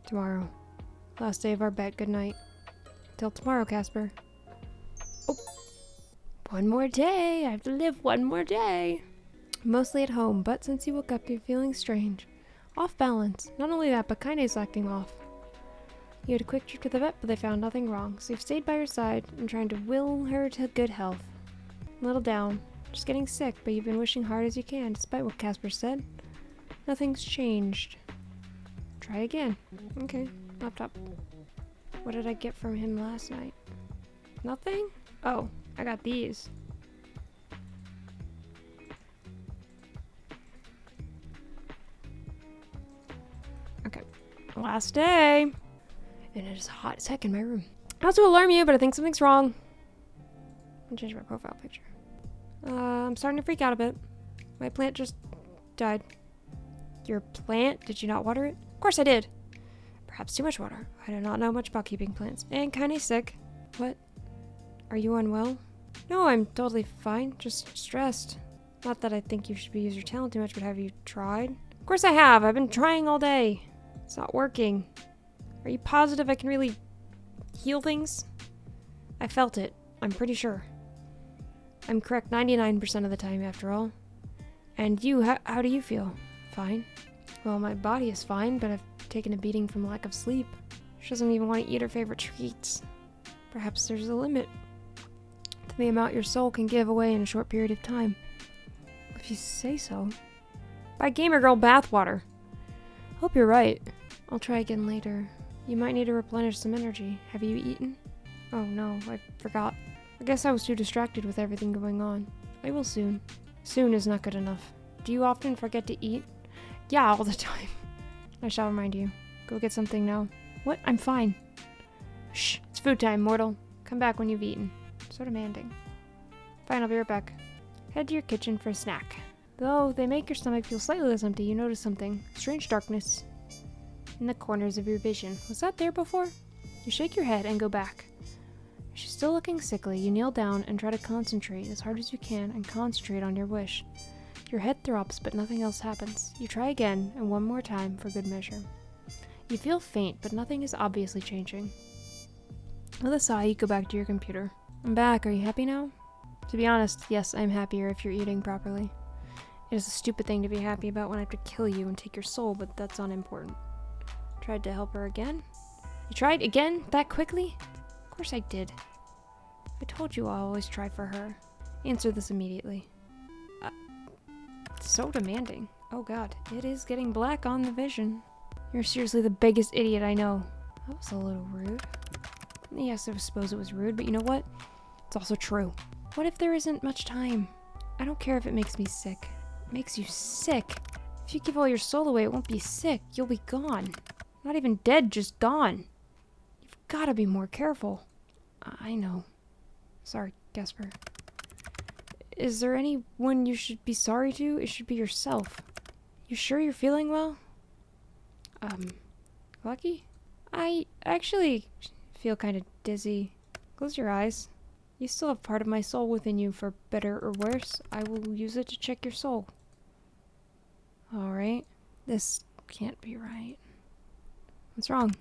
Tomorrow. Last day of our bet. Good night. Till tomorrow, Casper. Oh. One more day. I have to live one more day. I'm mostly at home, but since you woke up, you're feeling strange. Off balance. Not only that, but Kaine's acting off. You had a quick trip to the vet, but they found nothing wrong, so you've stayed by her side and trying to will her to good health. A little down. Just getting sick, but you've been wishing hard as you can, despite what Casper said. Nothing's changed. Try again. Okay. Laptop. What did I get from him last night? Nothing? Oh, I got these. Okay. Last day. And it is hot as heck in my room. Not to alarm you, but I think something's wrong. I'll change my profile picture. I'm starting to freak out a bit. My plant just died. Your plant? Did you not water it? Of course I did. Perhaps too much water. I do not know much about keeping plants. And kinda sick. What? Are you unwell? No, I'm totally fine. Just stressed. Not that I think you should be using your talent too much, but have you tried? Of course I have. I've been trying all day. It's not working. Are you positive I can really heal things? I felt it. I'm pretty sure. I'm correct 99% of the time, after all. And you, how do you feel? Fine. Well, my body is fine, but I've taken a beating from lack of sleep. She doesn't even want to eat her favorite treats. Perhaps there's a limit to the amount your soul can give away in a short period of time. If you say so. Buy Gamer Girl bathwater. Hope you're right. I'll try again later. You might need to replenish some energy. Have you eaten? Oh no, I forgot. I guess I was too distracted with everything going on. I will soon. Soon is not good enough. Do you often forget to eat? Yeah, all the time. I shall remind you. Go get something now. What? I'm fine. Shh, it's food time, mortal. Come back when you've eaten. So demanding. Fine, I'll be right back. Head to your kitchen for a snack. Though they make your stomach feel slightly less empty, you notice something. Strange darkness in the corners of your vision. Was that there before? You shake your head and go back. She's still looking sickly. You kneel down and try to concentrate as hard as you can and concentrate on your wish. Your head throbs, but nothing else happens. You try again, and one more time for good measure. You feel faint, but nothing is obviously changing. With a sigh, you go back to your computer. I'm back. Are you happy now? To be honest, yes, I'm happier if you're eating properly. It is a stupid thing to be happy about when I have to kill you and take your soul, but that's unimportant. Tried to help her again? You tried again? That quickly? Of course I did. I told you I'll always try for her. Answer this immediately. So demanding. Oh god, it is getting black on the vision. You're seriously the biggest idiot I know. That was a little rude. Yes, I suppose it was rude, but you know what? It's also true. What if there isn't much time? I don't care if it makes me sick. It makes you sick. If you give all your soul away, it won't be sick. You'll be gone. Not even dead, just gone. You've gotta be more careful. I know. Sorry, Gasper. Is there anyone you should be sorry to? It should be yourself. You sure you're feeling well? Clocky? I actually feel kind of dizzy. Close your eyes. You still have part of my soul within you, for better or worse. I will use it to check your soul. Alright. This can't be right. What's wrong?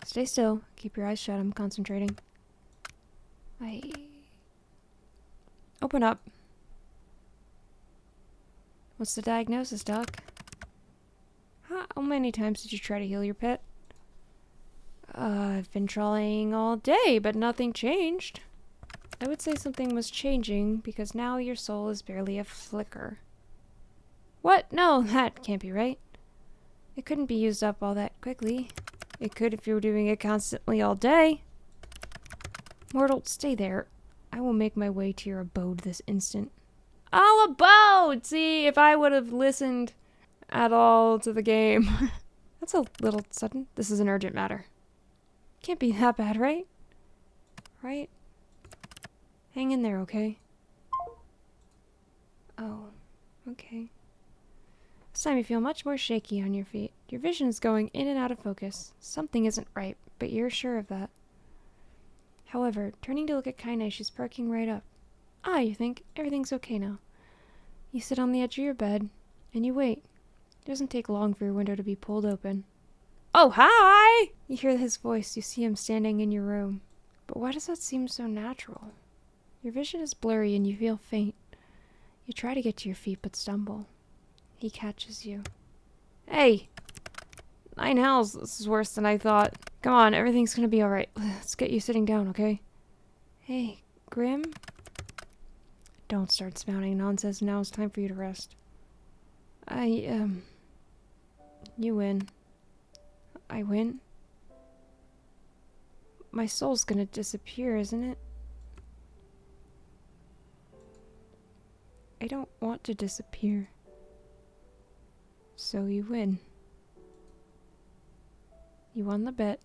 Stay still. Keep your eyes shut. I'm concentrating. Open up. What's the diagnosis, Doc? How many times did you try to heal your pet? I've been trying all day, but nothing changed. I would say something was changing, because now your soul is barely a flicker. What? No, that can't be right. It couldn't be used up all that quickly. It could if you were doing it constantly all day. Mortal, stay there. I will make my way to your abode this instant. I'll abode! See, if I would have listened at all to the game. That's a little sudden. This is an urgent matter. Can't be that bad, right? Right? Hang in there, okay? Oh, okay. This time you feel much more shaky on your feet. Your vision is going in and out of focus. Something isn't right, but you're sure of that. However, turning to look at Kaine, she's perking right up. You think everything's okay now. You sit on the edge of your bed, and you wait. It doesn't take long for your window to be pulled open. Oh, hi! You hear his voice. You see him standing in your room. But why does that seem so natural? Your vision is blurry and you feel faint. You try to get to your feet but stumble. He catches you. Hey! 9 hells, this is worse than I thought. Come on, everything's gonna be alright. Let's get you sitting down, okay? Hey, Grim? Don't start spouting nonsense. Now it's time for you to rest. You win. I win? My soul's gonna disappear, isn't it? I don't want to disappear. So you win. You won the bet.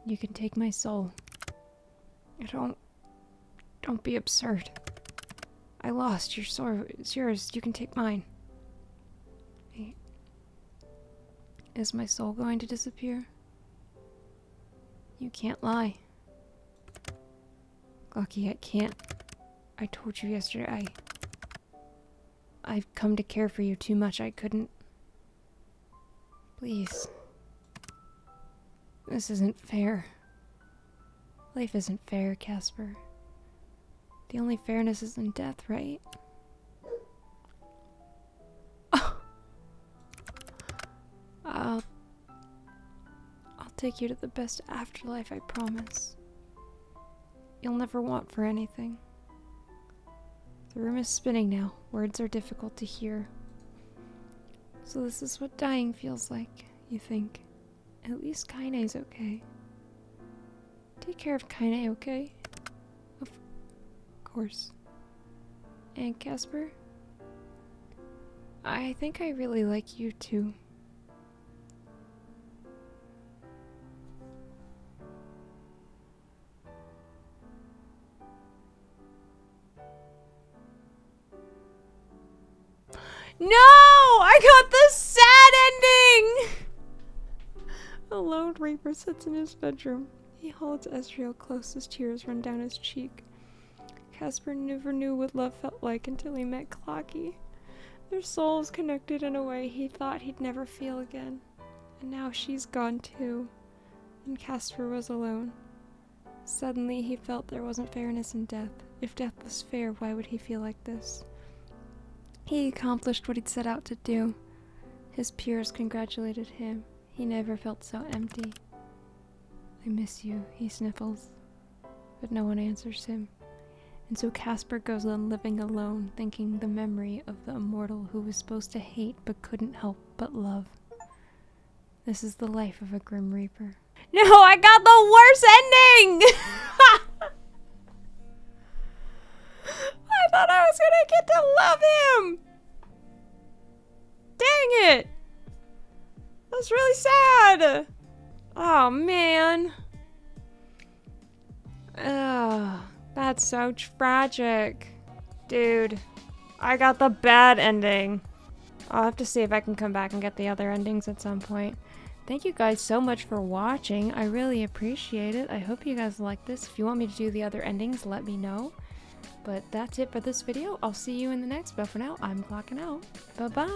You can take my soul. Don't be absurd. I lost. Your sword. It's yours. You can take mine. Wait. Is my soul going to disappear? You can't lie. Clocky, I can't. I told you yesterday, I've come to care for you too much. I couldn't. Please. This isn't fair. Life isn't fair, Casper. The only fairness is in death, right? I'll take you to the best afterlife, I promise. You'll never want for anything. The room is spinning now. Words are difficult to hear. So this is what dying feels like, you think. At least Kaine's okay. Take care of Kaine, okay? Of course. And Casper? I think I really like you too. No! I got the sad ending! A lone reaper sits in his bedroom. He holds Ezreal close as tears run down his cheek. Casper never knew what love felt like until he met Clocky. Their souls connected in a way he thought he'd never feel again. And now she's gone too. And Casper was alone. Suddenly he felt there wasn't fairness in death. If death was fair, why would he feel like this? He accomplished what he'd set out to do. His peers congratulated him. He never felt so empty. I miss you, he sniffles. But no one answers him. And so Casper goes on living alone, thinking the memory of the immortal who was supposed to hate but couldn't help but love. This is the life of a Grim Reaper. No, I got the worst ending! I thought I was gonna get to love him! Dang it! That's really sad! Oh, man. Ugh, that's so tragic. Dude, I got the bad ending. I'll have to see if I can come back and get the other endings at some point. Thank you guys so much for watching. I really appreciate it. I hope you guys like this. If you want me to do the other endings, let me know. But that's it for this video. I'll see you in the next, but for now, I'm clocking out. Bye-bye!